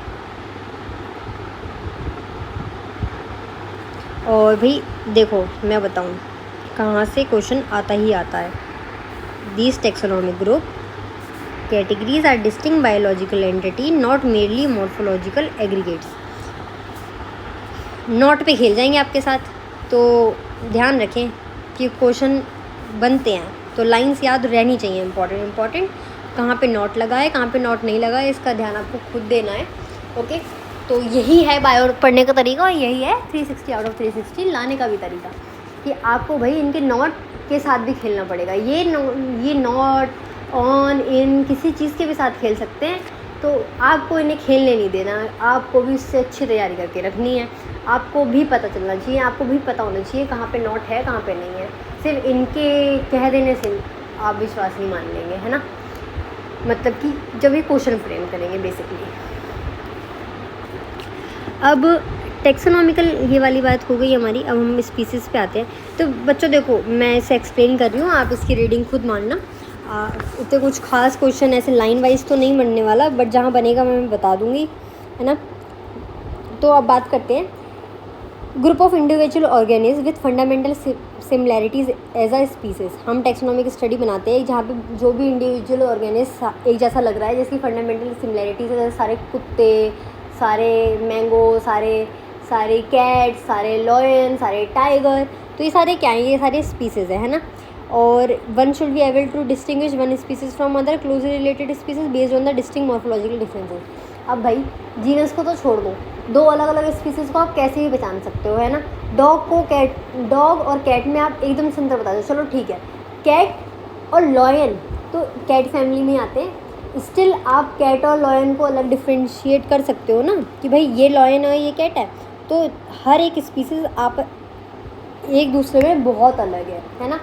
और भाई देखो मैं बताऊँ कहाँ से क्वेश्चन आता ही आता है। These taxonomic group categories are distinct biological entity not merely morphological aggregates. Note पे खेल जाएंगे आपके साथ, तो ध्यान रखें कि क्वेश्चन बनते हैं तो लाइंस याद रहनी चाहिए, इंपॉर्टेंट कहाँ पे नोट लगा है, कहाँ पे नोट नहीं लगा है, इसका ध्यान आपको खुद देना है, ओके। तो यही है बायो पढ़ने का तरीका, और यही है 360 आउट ऑफ 360 लाने का भी तरीका, कि आपको भाई इनके नोट के साथ भी खेलना पड़ेगा। ये नोट ऑन इन किसी चीज़ के भी साथ खेल सकते हैं, तो आपको इन्हें खेलने नहीं देना, आपको भी इससे अच्छी तैयारी करके रखनी है। आपको भी पता चलना चाहिए, आपको भी पता होना चाहिए कहाँ पे नोट है कहाँ पे नहीं है। सिर्फ इनके कह देने से आप विश्वास नहीं मान लेंगे, है ना, मतलब कि जब ये क्वेश्चन फ्रेम करेंगे बेसिकली। अब टेक्सोनॉमिकल ये वाली बात हो गई हमारी, अब हम स्पीसीज़ पे आते हैं। तो बच्चों देखो मैं इसे एक्सप्लेन कर रही हूँ, आप इसकी रीडिंग खुद मानना। इतने कुछ खास क्वेश्चन ऐसे लाइन वाइज तो नहीं बनने वाला, बट जहाँ बनेगा मैं बता दूँगी, है ना। तो अब बात करते हैं group of individual organism with fundamental similarities as a species. हम टेक्सोनॉमिक स्टडी बनाते हैं जहाँ पे जो भी इंडिविजुअल ऑर्गेनिज्म एक जैसा लग रहा है, जिसकी फंडामेंटल सिमिलैरिटीज़ है, सारे कुत्ते, सारे मैंगो, सारे कैट, सारे लॉयन, सारे टाइगर, तो ये सारे क्या हैं, ये सारे स्पीसीज़ है ना। और one should be able to distinguish one species from other closely related species based on the distinct morphological differences. अब भाई जीनस को तो छोड़ दो, दो अलग अलग स्पीसीज़ को आप कैसे भी पहचान सकते हो, है ना। डॉग और कैट में आप एकदम से अंतर बता दो, चलो ठीक है। कैट और लॉयन तो कैट फैमिली में आते हैं, स्टिल आप कैट और लॉयन को अलग डिफ्रेंशिएट कर सकते हो ना, कि भाई ये लॉयन है ये कैट है। तो हर एक स्पीसीज़ आप एक दूसरे में बहुत अलग है ना।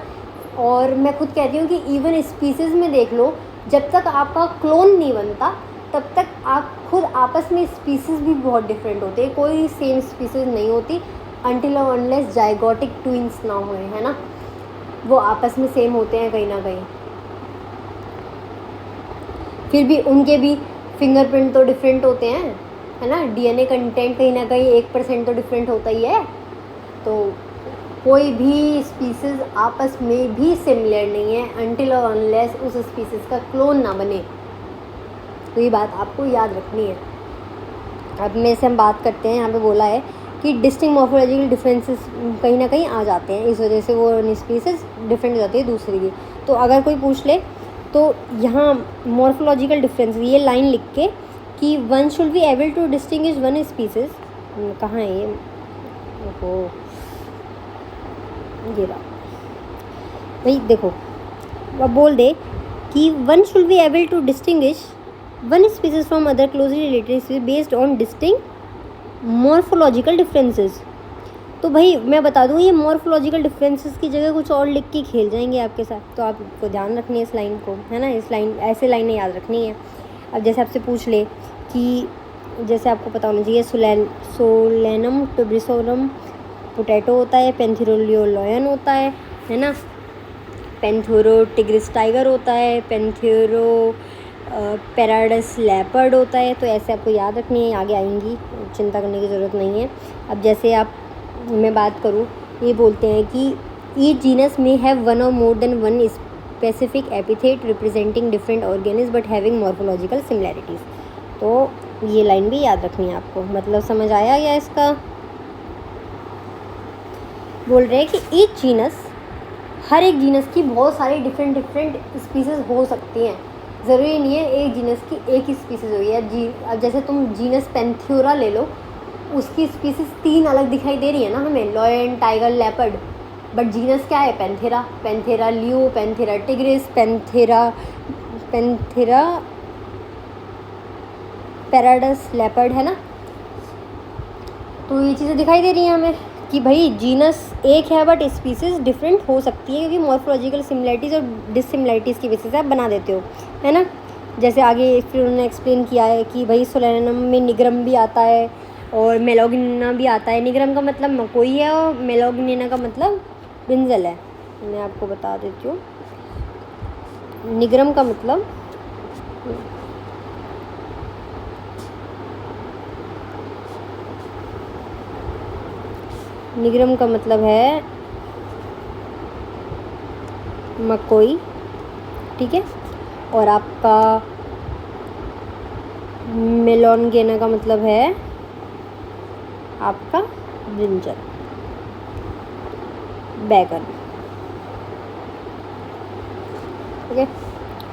और मैं खुद कहती हूँ कि इवन स्पीसीज़ में देख लो, जब तक आपका क्लोन नहीं बनता तब तक आप खुद आपस में स्पीसीज़ भी बहुत डिफरेंट होते हैं, कोई सेम स्पीसीज़ नहीं होती अनटिल और अनलेस जाइगोटिक ट्विंस ना होए, है ना। वो आपस में सेम होते हैं कहीं ना कहीं, फिर भी उनके भी फिंगरप्रिंट तो डिफरेंट होते हैं, है ना। डीएनए कंटेंट कहीं ना कहीं 1% तो डिफरेंट होता ही है। तो कोई भी स्पीसीज़ आपस में भी सिमिलर नहीं है अनटिल और अनलेस उस स्पीसीज़ का क्लोन ना बने। तो ये बात आपको याद रखनी है। अब में से हम बात करते हैं, यहाँ पे बोला है कि डिस्टिंक्ट मॉर्फोलॉजिकल डिफरेंसेस कहीं ना कहीं आ जाते हैं, इस वजह से वो स्पीसीज़ डिफरेंट हो जाती है दूसरी की। तो अगर कोई पूछ ले तो यहाँ मॉर्फोलॉजिकल डिफरेंस ये लाइन लिख के कि one should be able to distinguish one species, कहाँ है ये, ओहो ये बात भाई देखो, अब बोल दे कि one should be able to distinguish one species from other closely related species based on distinct morphological differences. तो भाई मैं बता दूँ, ये मॉर्फोलॉजिकल डिफरेंसेस की जगह कुछ और लिख के खेल जाएंगे आपके साथ, तो आपको ध्यान रखनी है इस लाइन को, है ना। इस लाइन ऐसे लाइनें याद रखनी है। अब जैसे आपसे पूछ ले कि जैसे आपको पता होना चाहिए सोलेनम टुब्रिसोरम पोटैटो होता है, पेंथिरोलियोलॉयन होता है ना। पेंथोरो टिग्रिस टाइगर होता है, पेंथेरो पैराडस लेपर्ड होता है। तो ऐसे आपको याद रखनी है, आगे आएंगी, चिंता करने की ज़रूरत नहीं है। अब जैसे आप मैं बात करूँ, ये बोलते हैं कि each genus may have one or more than one specific epithet representing different organisms but having morphological similarities. तो ये लाइन भी याद रखनी है आपको। मतलब समझ आया या इसका? बोल रहे हैं कि ईच जीनस, हर एक जीनस की बहुत सारी डिफरेंट स्पीसीज़ हो सकती हैं, ज़रूरी नहीं है एक जीनस की एक ही स्पीसीज़ हुई है। अब जैसे तुम जीनस पेंथ्योरा ले लो, उसकी स्पीसीज़ 3 अलग दिखाई दे रही है ना हमें, lion, tiger, leopard, but genus क्या है? Panthera, panthera leo, panthera tigris, panthera pardus leopard, है ना। तो ये चीज़ें दिखाई दे रही हैं हमें कि भाई जीनस एक है बट स्पीसीज़ डिफरेंट हो सकती है, क्योंकि मॉर्फोलॉजिकल सिमिलैरिटीज़ और डिससिमिलैरिटीज़ की बेसिस से आप बना देते हो, है ना। जैसे आगे फिर उन्होंने एक्सप्लेन किया है कि भाई सोलेनम में निग्रम भी आता है और मेलोगिना भी आता है। निग्रम का मतलब मकोई है और मेलोगिना का मतलब ब्रिंजल है। मैं आपको बता देती हूँ, निग्रम का मतलब है मकोई, ठीक है। और आपका मेलोनगेना का मतलब है आपका ब्रिंजल, बैगन, ठीक है।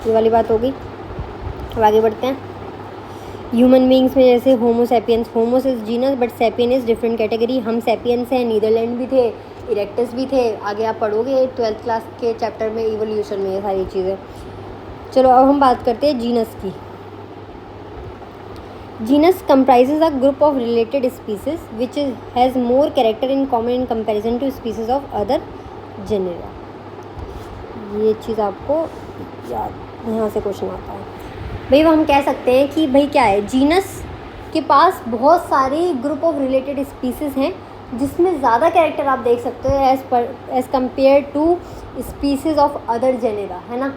ये वाली बात होगी। अब आगे बढ़ते हैं। ह्यूमन बींग्स में जैसे homo sapiens, homos is genus but sapien is different category. हम सैपियंस हैं, नीदरलैंड भी थे, इरेक्टस भी थे। आगे आप पढ़ोगे 12th क्लास के चैप्टर में इवोल्यूशन में ये सारी चीज़ें। चलो अब हम बात करते हैं जीनस की। Genus comprises a group of related species which has more character in common in comparison to species of other genera। ये चीज़ आपको याद, यहाँ से क्वेश्चन आता है भाई। वो हम कह सकते हैं कि भाई क्या है, जीनस के पास बहुत सारे ग्रुप ऑफ रिलेटेड स्पीसीज़ हैं जिसमें ज़्यादा कैरेक्टर आप देख सकते हो as compare to species of other genera, है ना।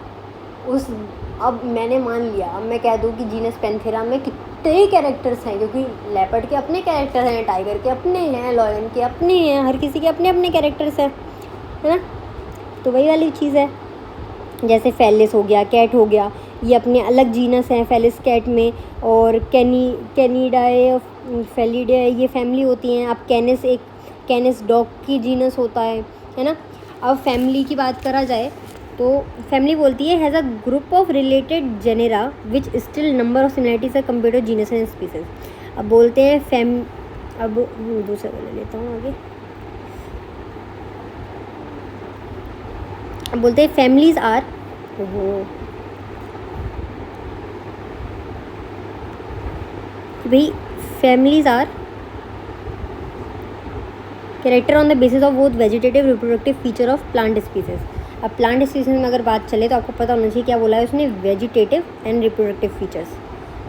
अब मैंने मान लिया, अब मैं कह दूँ कि जीनस पेंथेरा में कितने कैरेक्टर्स हैं, क्योंकि लेपर्ड के अपने कैरेक्टर हैं, टाइगर के अपने हैं, लॉयन के अपने हैं, हर किसी के अपने अपने कैरेक्टर्स हैं, है ना। तो वही वाली चीज़ है। जैसे फेलिस हो गया, कैट हो गया, ये अपने अलग जीनस हैं फेलिस कैट में। और कैनिडाए, फेलिडाए ये फैमिली होती हैं। अब कैनिस डॉग की जीनस होता है ना। अब फैमिली की बात करा जाए तो फैमिली बोलती है has a group of related genera which still number of similarities compare to genus and species. अब बोलते हैं अब दूसरा ले लेता हूँ आगे। अब बोलते हैं फैमिलीज आर भाई families are character on the basis of both vegetative reproductive feature of plant species. अब प्लांट स्पीसीज में अगर बात चले तो आपको पता होना चाहिए क्या बोला है उसने, वेजिटेटिव एंड रिप्रोडक्टिव फीचर्स।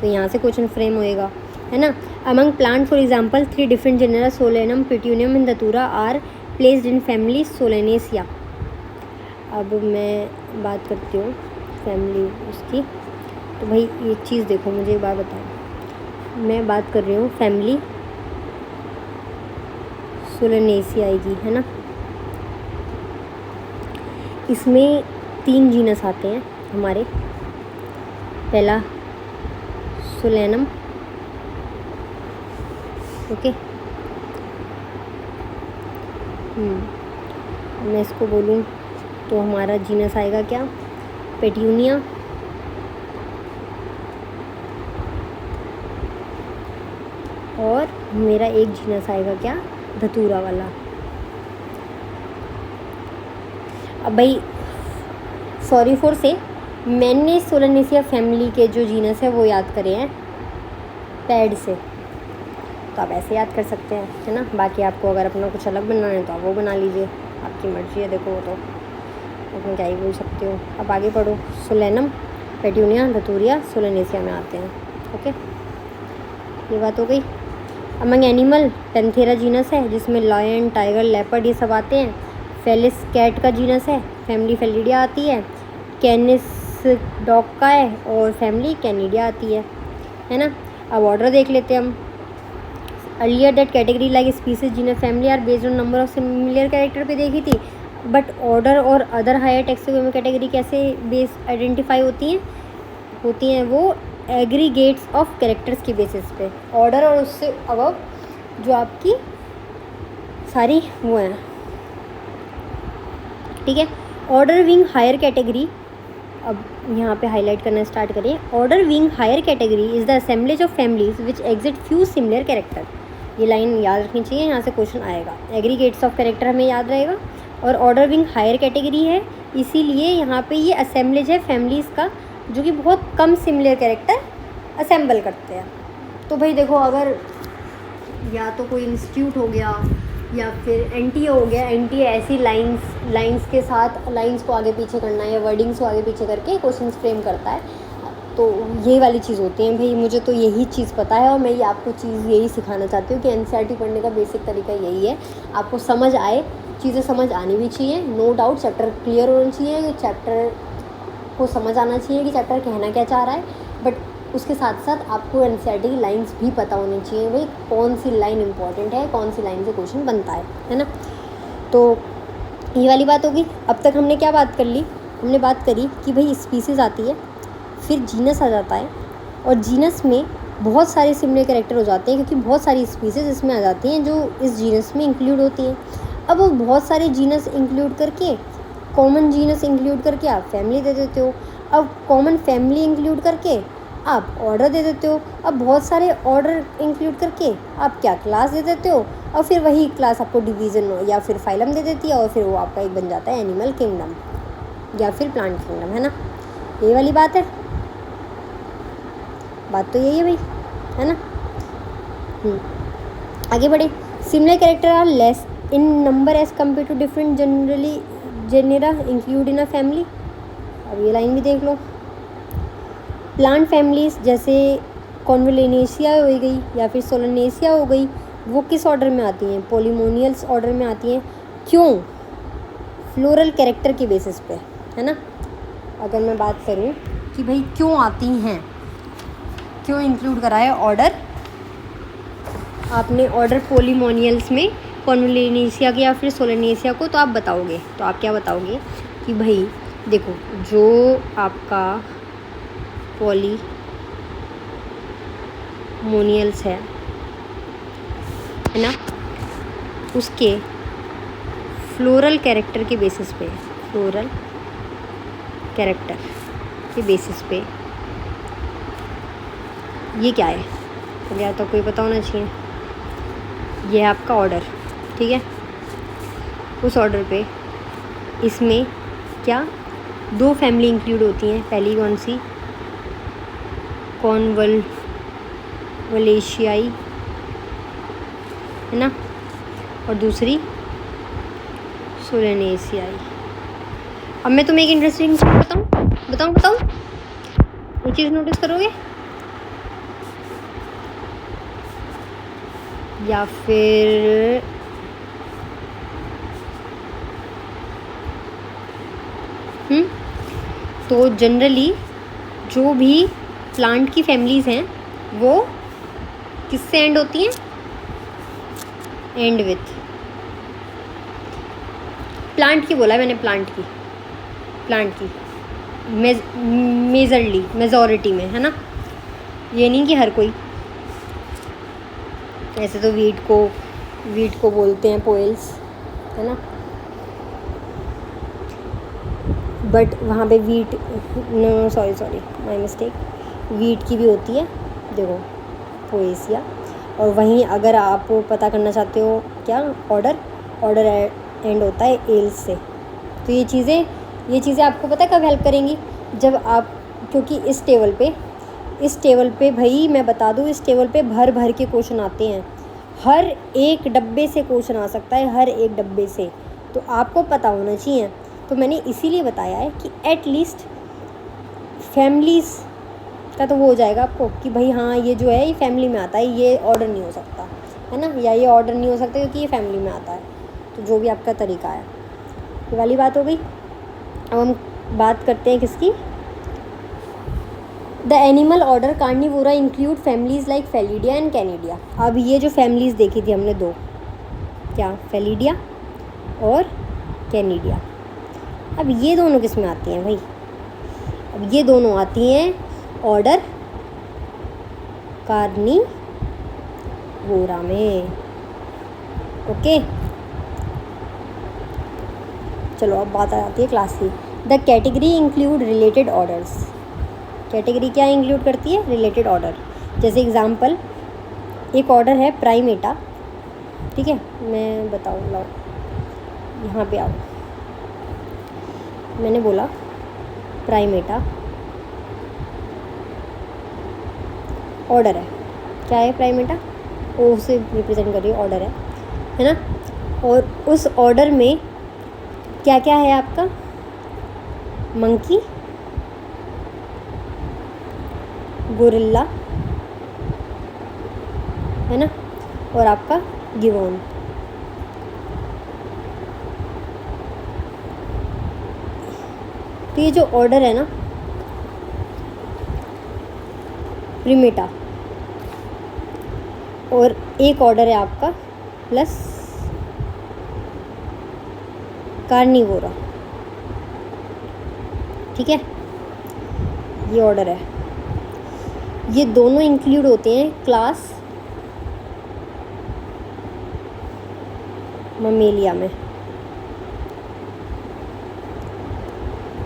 तो यहाँ से क्वेश्चन फ्रेम होएगा, है ना। Among plant for example 3 different genera solanum, petunia and datura are placed in family solanaceae. अब मैं बात करती हूँ फैमिली उसकी। तो भाई एक चीज़ देखो, मुझे एक बात बताओ, मैं बात कर रही हूँ फैमिली सोलेनेसिया की, है ना। इसमें 3 जीनस आते हैं हमारे। पहला सोलेनम, ओके। मैं इसको बोलूँ तो हमारा जीनस आएगा क्या, पेट्यूनिया। और मेरा एक जीनस आएगा क्या, धतूरा वाला। अब भाई सॉरी फॉर से मैंने सोलेनेसिया फैमिली के जो जीनस है वो याद करे हैं पैड से, तो आप ऐसे याद कर सकते हैं, है ना। बाकी आपको अगर अपना कुछ अलग बनाना है तो आप वो बना लीजिए, आपकी मर्जी है। देखो वो तो उसमें क्या ही बोल सकते हो। अब आगे पढ़ो, सोलेनम, पेट्यूनिया, धतूरिया सोलेनेसिया में आते हैं, ओके। ये बात हो गई। अमंग एनिमल पैंथेरा जीनस है जिसमें लायन, टाइगर, लेपर्ड ये सब आते हैं। फेलिस कैट का जीनस है, फैमिली फेलिडिया आती है। कैनिस डॉग का है और फैमिली कैनिडिया आती है ना। अब ऑर्डर देख लेते हैं हम। Earlier that category like species genus family are based on number of similar character पे देखी थी, बट ऑर्डर और अदर हायर टैक्सोनॉमी कैटेगरी कैसे बेस आइडेंटिफाई होती हैं वो एग्रीगेट्स ऑफ कैरेक्टर्स की बेसिस पे। ऑर्डर और उससे अबव जो आपकी सारी वो हैं, ठीक है। ऑर्डर विंग हायर कैटेगरी, अब यहाँ पे हाईलाइट करना स्टार्ट करें। Order being higher category is the assemblage of families which exhibit few similar character. ये लाइन याद रखनी चाहिए, यहाँ से क्वेश्चन आएगा। एग्रीगेट्स ऑफ कैरेक्टर हमें याद रहेगा, और ऑर्डर विंग हायर कैटेगरी है, इसीलिए यहाँ पे ये असेंबलेज है फैमिलीज़ का जो कि बहुत कम सिमिलर कैरेक्टर असेंबल करते हैं। तो भाई देखो, अगर या तो कोई इंस्टीट्यूट हो गया या फिर एनटीए हो गया, एनटीए ऐसी लाइंस के साथ लाइंस को आगे पीछे करना या वर्डिंग्स को आगे पीछे करके क्वेश्चन फ्रेम करता है। तो ये वाली चीज़ होती है भाई। मुझे तो यही चीज़ पता है और मैं ये आपको चीज़ यही सिखाना चाहती हूँ कि एनसीईआरटी पढ़ने का बेसिक तरीका यही है, आपको समझ आए, चीज़ें समझ आनी भी चाहिए, नो डाउट चैप्टर क्लियर होना चाहिए, चैप्टर को समझ आना चाहिए कि चैप्टर कहना क्या चाह रहा है, बट उसके साथ साथ आपको एनसीईआरटी की लाइंस भी पता होनी चाहिए, भाई कौन सी लाइन इंपॉर्टेंट है, कौन सी लाइन से क्वेश्चन बनता है ना। तो ये वाली बात होगी। अब तक हमने क्या बात कर ली, हमने बात करी कि भाई स्पीसीज़ आती है, फिर जीनस आ जाता है, और जीनस में बहुत सारे सिमिलर कैरेक्टर हो जाते हैं क्योंकि बहुत सारी स्पीसीज़ इसमें आ जाती हैं जो इस जीनस में इंक्लूड होती हैं। अब वो बहुत सारे जीनस इंक्लूड करके, कॉमन जीनस इंक्लूड करके आप फैमिली दे देते हो। अब कॉमन फैमिली इंक्लूड करके आप ऑर्डर दे देते हो। अब बहुत सारे ऑर्डर इंक्लूड करके आप क्या, क्लास दे देते हो, और फिर वही क्लास आपको डिवीज़न या फिर फाइलम दे देती है, और फिर वो आपका एक बन जाता है एनिमल किंगडम या फिर प्लांट किंगडम, है ना। ये वाली बात है, बात तो यही है भाई, है ना। आगे बढ़े। Similar character are less in number as compare to different genera include in a family. अब ये लाइन भी देख लो। प्लांट फैमिलीज जैसे कॉन्वोलेनेसिया हो गई या फिर सोलेनेसिया हो गई, वो किस ऑर्डर में आती हैं, पॉलीमोनियल्स ऑर्डर में आती हैं। क्यों, फ्लोरल कैरेक्टर के बेसिस पे, है ना। अगर मैं बात करूँ कि भाई क्यों आती हैं, क्यों इंक्लूड करा है ऑर्डर, आपने ऑर्डर पॉलीमोनियल्स में कॉन्वोलेनेसिया या फिर सोलेनेसिया को, तो आप बताओगे, तो आप क्या बताओगे कि भाई देखो, जो आपका पॉलीमोनियल्स है ना, उसके फ्लोरल कैरेक्टर के बेसिस पे, फ्लोरल कैरेक्टर के बेसिस पे ये क्या है, तो या तो कोई पता होना चाहिए। ये है आपका ऑर्डर, ठीक है। उस ऑर्डर पे इसमें क्या 2 फैमिली इंक्लूड होती हैं। पहली कौन सी, कॉन्वल्वेशियाई, है ना, और दूसरी सोलेनेशियाई। अब मैं तुम्हें एक इंटरेस्टिंग चीज़ बताऊँ ये चीज़ नोटिस करोगे या फिर तो जनरली जो भी प्लांट की फैमिलीज़ हैं वो किससे एंड होती हैं, एंड विथ। प्लांट की बोला मैंने, प्लांट की मेजॉरिटी में, है ना, ये नहीं कि हर कोई। ऐसे तो वीट को बोलते हैं पोएल्स, है ना, बट वहाँ पे wheat, no sorry my mistake, wheat की भी होती है, देखो पोएसिया। और वहीं अगर आप पता करना चाहते हो क्या, ऑर्डर एंड होता है एल्स से। तो ये चीज़ें आपको पता है कब हेल्प करेंगी, जब आप, क्योंकि इस टेबल पे भाई मैं बता दूँ, इस टेबल पे भर के क्वेश्चन आते हैं। हर एक डब्बे से क्वेश्चन आ सकता है, हर एक डब्बे से, तो आपको पता होना चाहिए। तो मैंने इसीलिए बताया है कि एटलीस्ट फैमिलीज़ का तो वो हो जाएगा आपको कि भाई हाँ ये जो है ये फैमिली में आता है, ये ऑर्डर नहीं हो सकता, है ना, या ये ऑर्डर नहीं हो सकता क्योंकि ये फैमिली में आता है। तो जो भी आपका तरीका है, ये वाली बात हो गई। अब हम बात करते हैं किसकी, the animal order carnivora include families like felidae and canidae. अब ये जो फैमिलीज़ देखी थी हमने 2, क्या, फेलिडिया और कैनिडिया। अब ये दोनों किस में आती हैं भाई, अब ये दोनों आती हैं ऑर्डर कार्निवोरा में, ओके। चलो अब बात आ जाती है क्लास की। The category include related orders. Category क्या इंक्लूड करती है, रिलेटेड ऑर्डर। जैसे एग्जांपल, एक ऑर्डर है प्राइमेटा, ठीक है, मैं बताऊँ, लाओ यहाँ पे आओ, मैंने बोला प्राइमेटा ऑर्डर है, क्या है प्राइमेटा, ओ से रिप्रेजेंट कर रही है, ऑर्डर है ना। और उस ऑर्डर में क्या क्या है आपका, मंकी, गोरिल्ला, है ना, और आपका गिवोन। तो ये जो ऑर्डर है ना प्रीमेटा, और एक ऑर्डर है आपका प्लस कार्निवोरा, ठीक है, ये ऑर्डर है। ये दोनों इंक्लूड होते हैं क्लास ममेलिया में,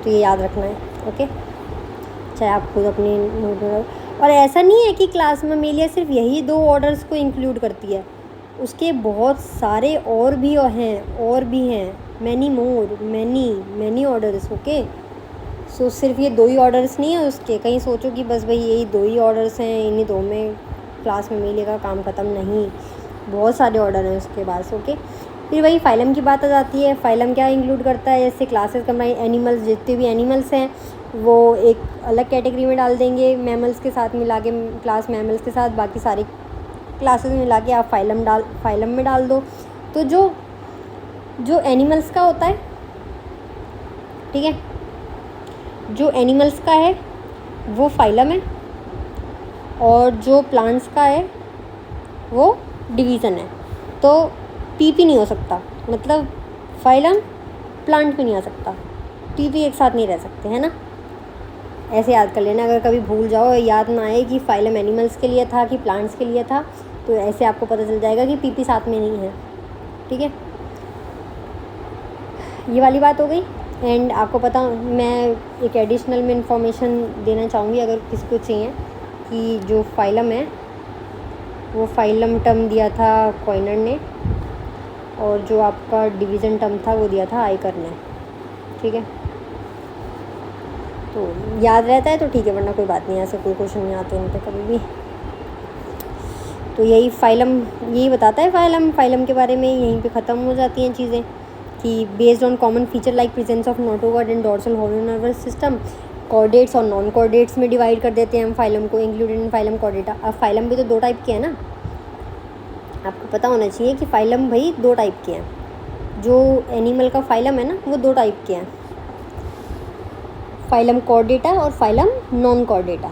तो ये याद रखना है, ओके। चाहे आप खुद अपनी नोट में, और ऐसा नहीं है कि क्लास ममेलिया सिर्फ यही 2 ऑर्डर्स को इंक्लूड करती है, उसके बहुत सारे और भी हैं, मैनी ऑर्डर्स, ओके। सो सिर्फ ये 2 ही ऑर्डर्स नहीं है उसके, कहीं सोचो कि बस भाई यही 2 ही ऑर्डर्स हैं, इन्हीं 2 में क्लास ममेलिया का काम ख़त्म, नहीं, बहुत सारे ऑर्डर हैं उसके पास, ओके। फिर वही फाइलम की बात आ जाती है। फाइलम क्या इंक्लूड करता है, जैसे क्लासेस कंबाइन एनिमल्स, जितने भी एनिमल्स हैं वो एक अलग कैटेगरी में डाल देंगे, मैमल्स के साथ मिला के, क्लास मैमल्स के साथ बाकी सारी क्लासेस मिला के आप फाइलम में डाल दो। तो जो एनिमल्स का होता है, ठीक है, जो एनिमल्स का है वो फाइलम है, और जो प्लांट्स का है वो डिवीज़न है। तो पीपी नहीं हो सकता, मतलब फाइलम प्लांट भी नहीं आ सकता, पीपी एक साथ नहीं रह सकते, है ना। ऐसे याद कर लेना, अगर कभी भूल जाओ, याद ना आए कि फाइलम एनिमल्स के लिए था कि प्लांट्स के लिए था, तो ऐसे आपको पता चल जाएगा कि पीपी साथ में नहीं है, ठीक है। ये वाली बात हो गई। एंड आपको पता, मैं एक एडिशनल में इंफॉर्मेशन देना चाहूँगी अगर किसी को चाहिए, कि जो फाइलम है वो फाइलम टर्म दिया था कॉइनर ने, और जो आपका डिवीज़न टर्म था वो दिया था आइकर ने, ठीक है। तो याद रहता है तो ठीक है, वरना कोई बात नहीं, ऐसे कोई क्वेश्चन नहीं आते इन पे कभी भी। तो यही फाइलम यही बताता है, फाइलम के बारे में यहीं पे ख़त्म हो जाती हैं चीज़ें, कि based on common feature like presence of notochord and dorsal horn nervous system, chordates और नॉन कॉर्डेट्स में डिवाइड कर देते हैं हम फाइलम को, इंक्लूडेड इन फाइलम कॉर्डेटा। अब फाइलम भी तो 2 टाइप के हैं ना, आपको पता होना चाहिए कि फाइलम भाई 2 टाइप के हैं। जो एनिमल का फाइलम है ना वो 2 टाइप के हैं, फाइलम कॉर्डेटा और फाइलम नॉन कॉर्डेटा।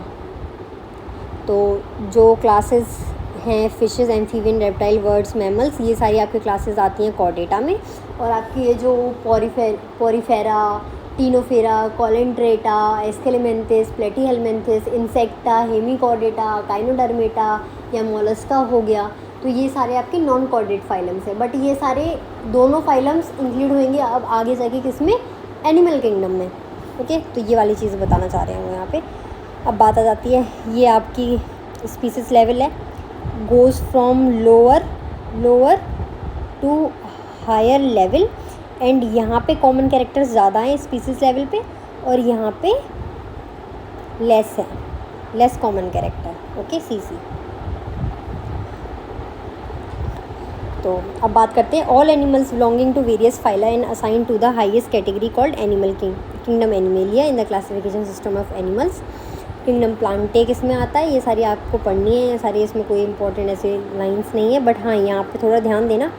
तो जो क्लासेस हैं fishes, amphibian, reptile, birds, mammals, ये सारी आपकी क्लासेस आती हैं कॉर्डेटा में। और आपकी ये जो पोरीफेरा, टीनोफेरा, कोलेंड्रेटा, एस्केलेमेंथिस, प्लेटीहेलमिन्थिस, इंसेक्टा, हेमिकॉर्डेटा, काइनोडर्मेटा या मोलस्का हो गया, तो ये सारे आपके नॉन कॉर्डेट फाइलम्स हैं। बट ये सारे दोनों फाइलम्स इंक्लूड होंगे अब आगे जाके किसमें, एनिमल किंगडम में, ओके। तो ये वाली चीज़ बताना चाह रहे हैं वो यहाँ पे। अब बात आ जाती है, ये आपकी स्पीसीज लेवल है, goes from lower to higher level, and यहाँ पे कॉमन कैरेक्टर्स ज़्यादा हैं स्पीसीज लेवल पे, और यहाँ पे लेस कॉमन कैरेक्टर, ओके, सीसी। तो अब बात करते हैं, all animals belonging to various phyla and assign to the highest category called animal kingdom animalia in the classification system of animals kingdom. प्लांटेक इसमें आता है, ये सारी आपको पढ़नी है, ये सारी, इसमें कोई इंपॉर्टेंट ऐसे लाइंस नहीं है। बट हाँ, यहाँ पे थोड़ा ध्यान देना,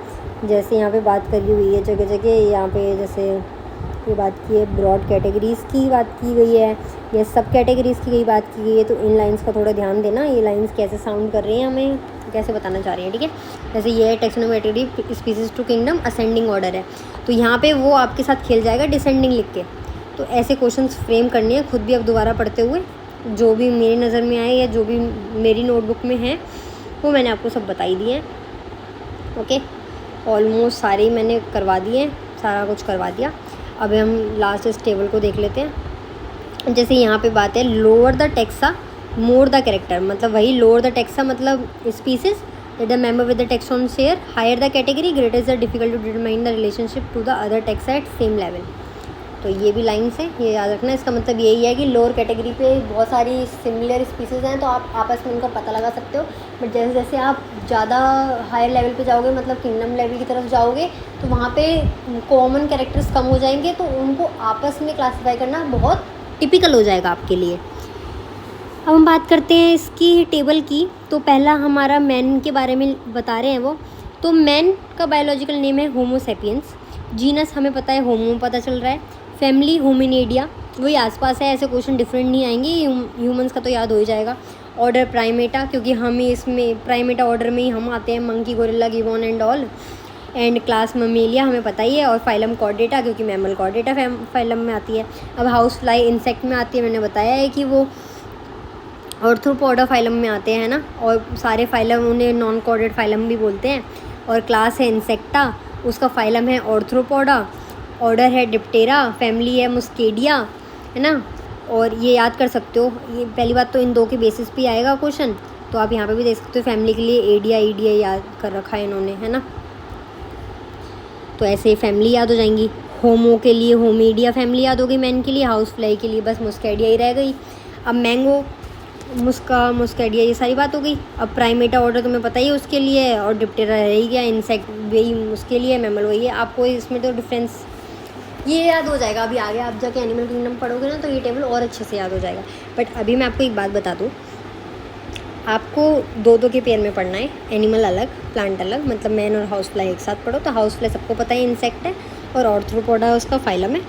जैसे यहाँ पे बात करी हुई है जगह जगह, यहाँ पे जैसे ये बात की है ब्रॉड कैटेगरीज़ की बात की गई है या सब कैटेगरीज़ की बात की गई है, तो इन लाइंस का थोड़ा ध्यान देना, ये लाइंस कैसे साउंड कर रही हैं, हमें कैसे बताना चाह रही हैं, ठीक है। जैसे ये है taxonometry species to kingdom, ascending order है, तो यहाँ पे वो आपके साथ खेल जाएगा डिसेंडिंग लिख के। तो ऐसे क्वेश्चंस फ्रेम करने हैं खुद भी अब दोबारा पढ़ते हुए, जो भी मेरी नज़र में आए या जो भी मेरी नोटबुक में है वो मैंने आपको सब बताई दिए हैं, ओके। ऑलमोस्ट सारे ही मैंने करवा दिए हैं, सारा कुछ करवा दिया। अब हम लास्ट इस टेबल को देख लेते हैं। जैसे यहाँ पे बात है lower the taxa more the character, मतलब वही लोअर द टेक्सा मतलब species that the member with the taxon share, higher the category, greater is the difficult to determine the relationship to the other taxa at same level. तो ये भी lines है, ये याद रखना। इसका मतलब यही है कि लोअर कैटेगरी पे बहुत सारी सिमिलर स्पीसीज़ हैं, तो आप आपस में उनका पता लगा सकते हो। बट जैसे जैसे आप ज़्यादा हायर लेवल पे जाओगे, मतलब किंगडम लेवल की तरफ जाओगे, तो वहाँ पे कॉमन कैरेक्टर्स कम हो जाएंगे, तो उनको आपस में क्लासीफाई करना बहुत टिपिकल हो जाएगा आपके लिए। अब हम बात करते हैं इसकी टेबल की। तो पहला हमारा मैन के बारे में बता रहे हैं वो, तो मैन का बायोलॉजिकल नेम है होमो सेपियंस, जीनस हमें पता है होमो पता चल रहा है, फैमिली होमिनिडिया, वही आसपास है, ऐसे क्वेश्चन डिफरेंट नहीं आएंगे, ह्यूमंस का तो याद हो ही जाएगा। ऑर्डर प्राइमेटा, क्योंकि हम ही इसमें प्राइमेटा ऑर्डर में ही हम आते हैं, monkey, gorilla, gibbon and all. And class Mammalia हमें पता ही है, और फाइलम कॉर्डेटा, क्योंकि मैमल कॉर्डेटा फाइलम में आती है। अब हाउस फ्लाई इंसेक्ट में आती है, मैंने बताया है कि वो ऑर्थ्रोपोडा फाइलम में आते हैं ना, और सारे फाइलम उन्हें नॉन कॉर्डेट फाइलम भी बोलते हैं। और क्लास है इंसेक्टा, उसका फाइलम है ऑर्थ्रोपोडा, ऑर्डर है डिप्टेरा, फैमिली है मुस्केडिया, है ना। और ये याद कर सकते हो, ये पहली बात तो इन 2 के बेसिस पे आएगा क्वेश्चन, तो आप यहाँ पे भी देख सकते हो। फैमिली के लिए एडिया ईडिया याद कर रखा है इन्होंने, है ना, तो ऐसे फैमिली याद हो जाएंगी। होमो के लिए होमीडिया फैमिली याद होगी, मैन के लिए, हाउस फ्लाई के लिए बस मुस्केडिया ही रह गई। अब मैंगो, मुस्केडिया, ये सारी बात हो गई। अब प्राइमेटा ऑर्डर तुम्हें पता ही है उसके लिए, और डिप्टेरा रह ही गया, इंसेक्ट वही उसके लिए, मैमल वही है। आपको इसमें तो डिफरेंस ये याद हो जाएगा, अभी आगे आप जाके एनिमल किंगडम पढ़ोगे ना, तो ये टेबल और अच्छे से याद हो जाएगा। बट अभी मैं आपको एक बात बता दूँ, आपको 2-2 के पेयर में पढ़ना है, एनिमल अलग प्लांट अलग, मतलब मैन और हाउस फ्लाई एक साथ पढ़ो। तो हाउस फ्लाई सबको पता है इंसेक्ट है, और ऑर्थ्रोपोडा उसका फाइलम है,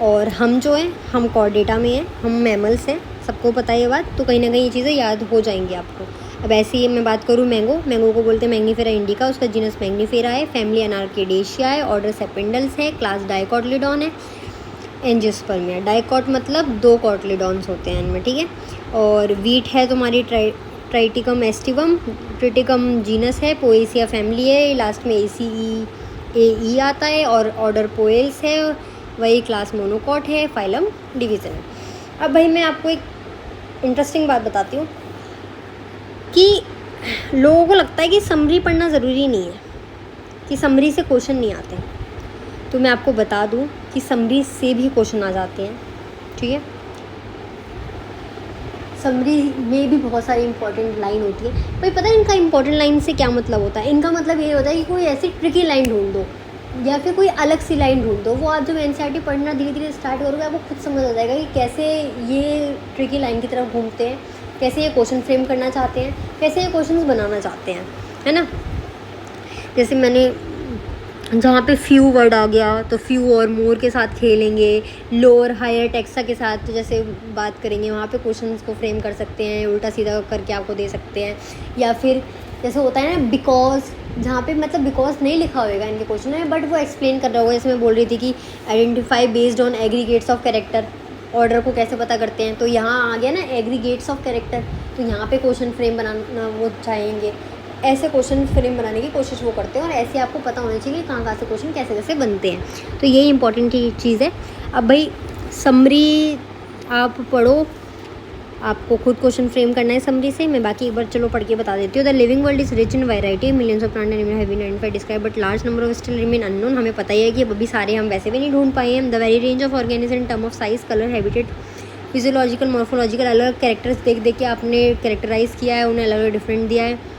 और हम जो हैं हम कॉर्डेटा में हैं, हम मैमल्स हैं, सबको पता है ये बात, तो कहीं ना कहीं ये चीज़ें याद हो जाएंगी आपको। अब ऐसे ही मैं बात करूँ मैंगो को बोलते हैं मैंगनीफेरा इंडिका, उसका जीनस मैंगनीफेरा है, फैमिली अनार्किडेशिया है, ऑर्डर सेपेंडल्स है, क्लास डाइकोटिलीडॉन है, एंजियोस्पर्मिया। डाइकोट मतलब 2 कॉटिलीडॉन्स होते हैं इनमें, ठीक है। और वीट है तुम्हारी ट्राइटिकम एस्टिवम, ट्रिटिकम जीनस है, पोएसिया फैमिली है, लास्ट में ए आता है, और ऑर्डर पोएल्स है, वही क्लास मोनोकॉट है, फाइलम डिवीज़न है। अब भाई मैं आपको एक इंटरेस्टिंग बात बताती हूँ कि लोगों को लगता है कि समरी पढ़ना ज़रूरी नहीं है, कि समरी से क्वेश्चन नहीं आते। तो मैं आपको बता दूँ कि समरी से भी क्वेश्चन आ जाते हैं, ठीक है। समरी में भी बहुत सारी इंपॉर्टेंट लाइन होती है। भाई पता है इनका इंपॉर्टेंट लाइन से क्या मतलब होता है? इनका मतलब ये होता है कि कोई ऐसी ट्रिकी लाइन ढूंढ दो या फिर कोई अलग सी लाइन ढूंढ दो। वो आप जब एनसीईआरटी पढ़ना धीरे धीरे स्टार्ट करोगे आपको खुद समझ आ जाएगा कि कैसे ये ट्रिकी लाइन की तरफ घूमते हैं, कैसे ये क्वेश्चन फ्रेम करना चाहते हैं, कैसे ये क्वेश्चन बनाना चाहते हैं, है ना। जैसे मैंने जहाँ पे फ्यू वर्ड आ गया तो फ्यू और मोर के साथ खेलेंगे, लोअर हायर टेक्सा के साथ तो जैसे बात करेंगे वहाँ पे क्वेश्चंस को फ्रेम कर सकते हैं, उल्टा सीधा करके आपको दे सकते हैं। या फिर जैसे होता है ना बिकॉज, जहाँ पे मतलब बिकॉज नहीं लिखा होगा इनके क्वेश्चन में बट वो एक्सप्लेन कर रहा होगा। जैसे मैं बोल रही थी कि identify based on aggregates of character, order को कैसे पता करते हैं, तो यहाँ आ गया ना एग्रीगेट्स ऑफ कैरेक्टर, तो यहाँ पे क्वेश्चन फ्रेम बनाना वो चाहेंगे। ऐसे क्वेश्चन फ्रेम बनाने की कोशिश वो करते हैं और ऐसे आपको पता होना चाहिए कि कहाँ से क्वेश्चन कैसे कैसे बनते हैं। तो यही इंपॉर्टेंट चीज़ है। अब भाई समरी आप पढ़ो, आपको खुद क्वेश्चन फ्रेम करना है समरी से। मैं बाकी एक बार चलो पढ़ के बता देती हूँ। The living world is rich in variety, millions of plant animal have been identified describe but large number of still remain unknown. हमें पता ही है कि अभी सारे हम वैसे भी नहीं ढूंढ पाए हैं। The very range of organism in term of size, colour, habitat, physiological, morphological, अलग अलग कैरेक्टर्स देख देख के आपने कैरेक्टराइज किया है, उन्हें अलग अलग डिफरेंट दिया है।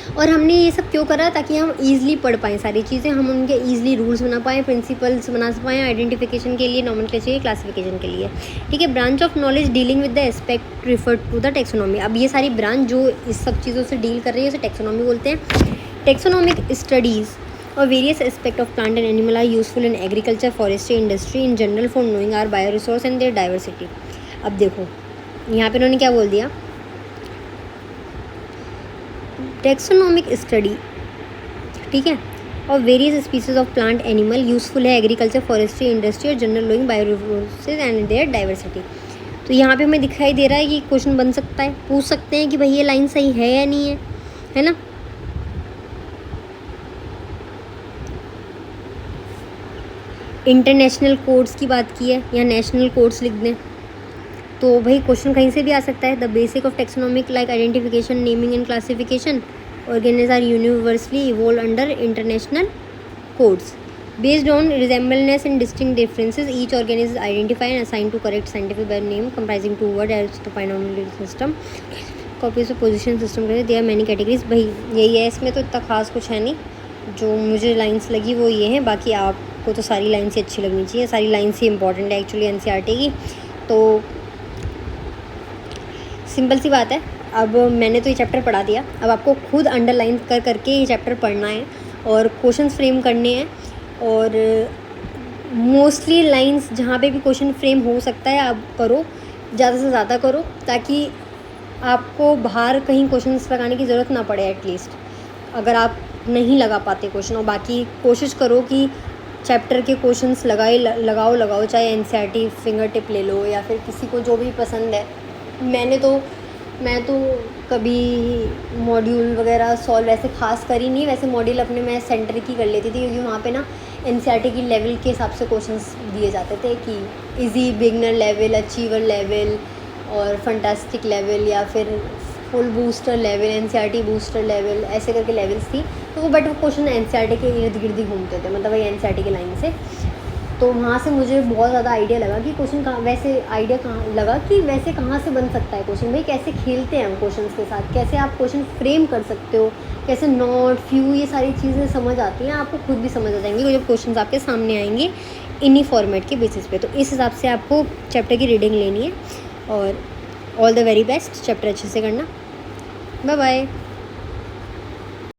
और हमने ये सब क्यों करा? ताकि हम ईज़िली पढ़ पाएँ सारी चीज़ें, हम उनके ईज़िली रूल्स बना पाएँ, प्रिंसिपल्स बना पाएँ, आइडेंटिफिकेशन के लिए, नॉमेनक्लेचर के लिए, क्लासिफिकेशन के लिए, ठीक है। Branch of knowledge dealing with the aspect referred to the taxonomy. अब ये सारी ब्रांच जो इस सब चीज़ों से डील कर रही है उसे टेक्सोनॉमी बोलते हैं। टेक्सोनॉमिक स्टडीज़ और various aspect of plant and animal are useful in agriculture, forestry, industry in general for knowing our bio resource and their diversity. अब देखो यहाँ पे उन्होंने क्या बोल दिया, टेक्सोनॉमिक स्टडी, ठीक है, और various species of plant animal useful है एग्रीकल्चर, फॉरेस्ट्री, इंडस्ट्री और general lowing bio resources and their diversity. तो यहाँ पे हमें दिखाई दे रहा है कि क्वेश्चन बन सकता है, पूछ सकते हैं कि भाई ये लाइन सही है या नहीं है ना। इंटरनेशनल कोड्स की बात की है या नेशनल कोड्स लिख दें तो भाई क्वेश्चन कहीं से भी आ सकता है। The basic of taxonomic like identification, naming and classification, organism are universally evolve under international codes based on resemblance and distinct differences. Each organism is identify and assign to correct scientific by name comprising two word as the binomial system, copies of position system करे, they are many categories. भाई यही है, इसमें तो इतना खास कुछ है नहीं। जो मुझे लाइन्स लगी वो ये हैं, बाकी आपको तो सारी लाइन्स ही अच्छी लगनी चाहिए। सारी लाइन्स ही इंपॉर्टेंट है एक्चुअली एनसीईआरटी की। तो सिंपल सी बात है। अब मैंने तो ये चैप्टर पढ़ा दिया, अब आपको खुद अंडरलाइन कर करके ये चैप्टर पढ़ना है और क्वेश्चंस फ्रेम करने हैं। और मोस्टली लाइंस जहाँ पे भी क्वेश्चन फ्रेम हो सकता है आप करो, ज़्यादा से ज़्यादा करो, ताकि आपको बाहर कहीं क्वेश्चंस लगाने की ज़रूरत ना पड़े एटलीस्ट, अगर आप नहीं लगा पाते क्वेश्चन। और बाकी कोशिश करो कि चैप्टर के क्वेश्चंस लगाओ, चाहे एनसीईआरटी फिंगर टिप ले लो या फिर किसी को जो भी पसंद है। मैं तो कभी मॉड्यूल वगैरह सॉल्व ऐसे खास करी नहीं। वैसे मॉड्यूल अपने मैं सेंटर की कर लेती थी क्योंकि वहाँ पे ना एनसीईआरटी की लेवल के हिसाब से क्वेश्चंस दिए जाते थे कि easy, beginner level, achiever level और फंटास्टिक लेवल या फिर full booster level, NCERT booster level, ऐसे करके लेवल्स थी। तो वो बट वो क्वेश्चन एनसीईआरटी के इर्द गिर्द ही घूमते थे, मतलब वही एनसीईआरटी की लाइन से। तो वहाँ से मुझे बहुत ज़्यादा आइडिया लगा कि क्वेश्चन कहाँ, वैसे आइडिया कहाँ लगा कि वैसे कहाँ से बन सकता है क्वेश्चन, भाई कैसे खेलते हैं हम क्वेश्चंस के साथ, कैसे आप क्वेश्चन फ्रेम कर सकते हो, कैसे नॉट, फ्यू, ये सारी चीज़ें समझ आती हैं, आपको खुद भी समझ आ जाएंगी जब क्वेश्चन आपके सामने आएंगे इन्हीं फॉर्मेट के बेसिस पे। तो इस हिसाब से आपको चैप्टर की रीडिंग लेनी है और all the very best, chapter अच्छे से करना। Bye bye.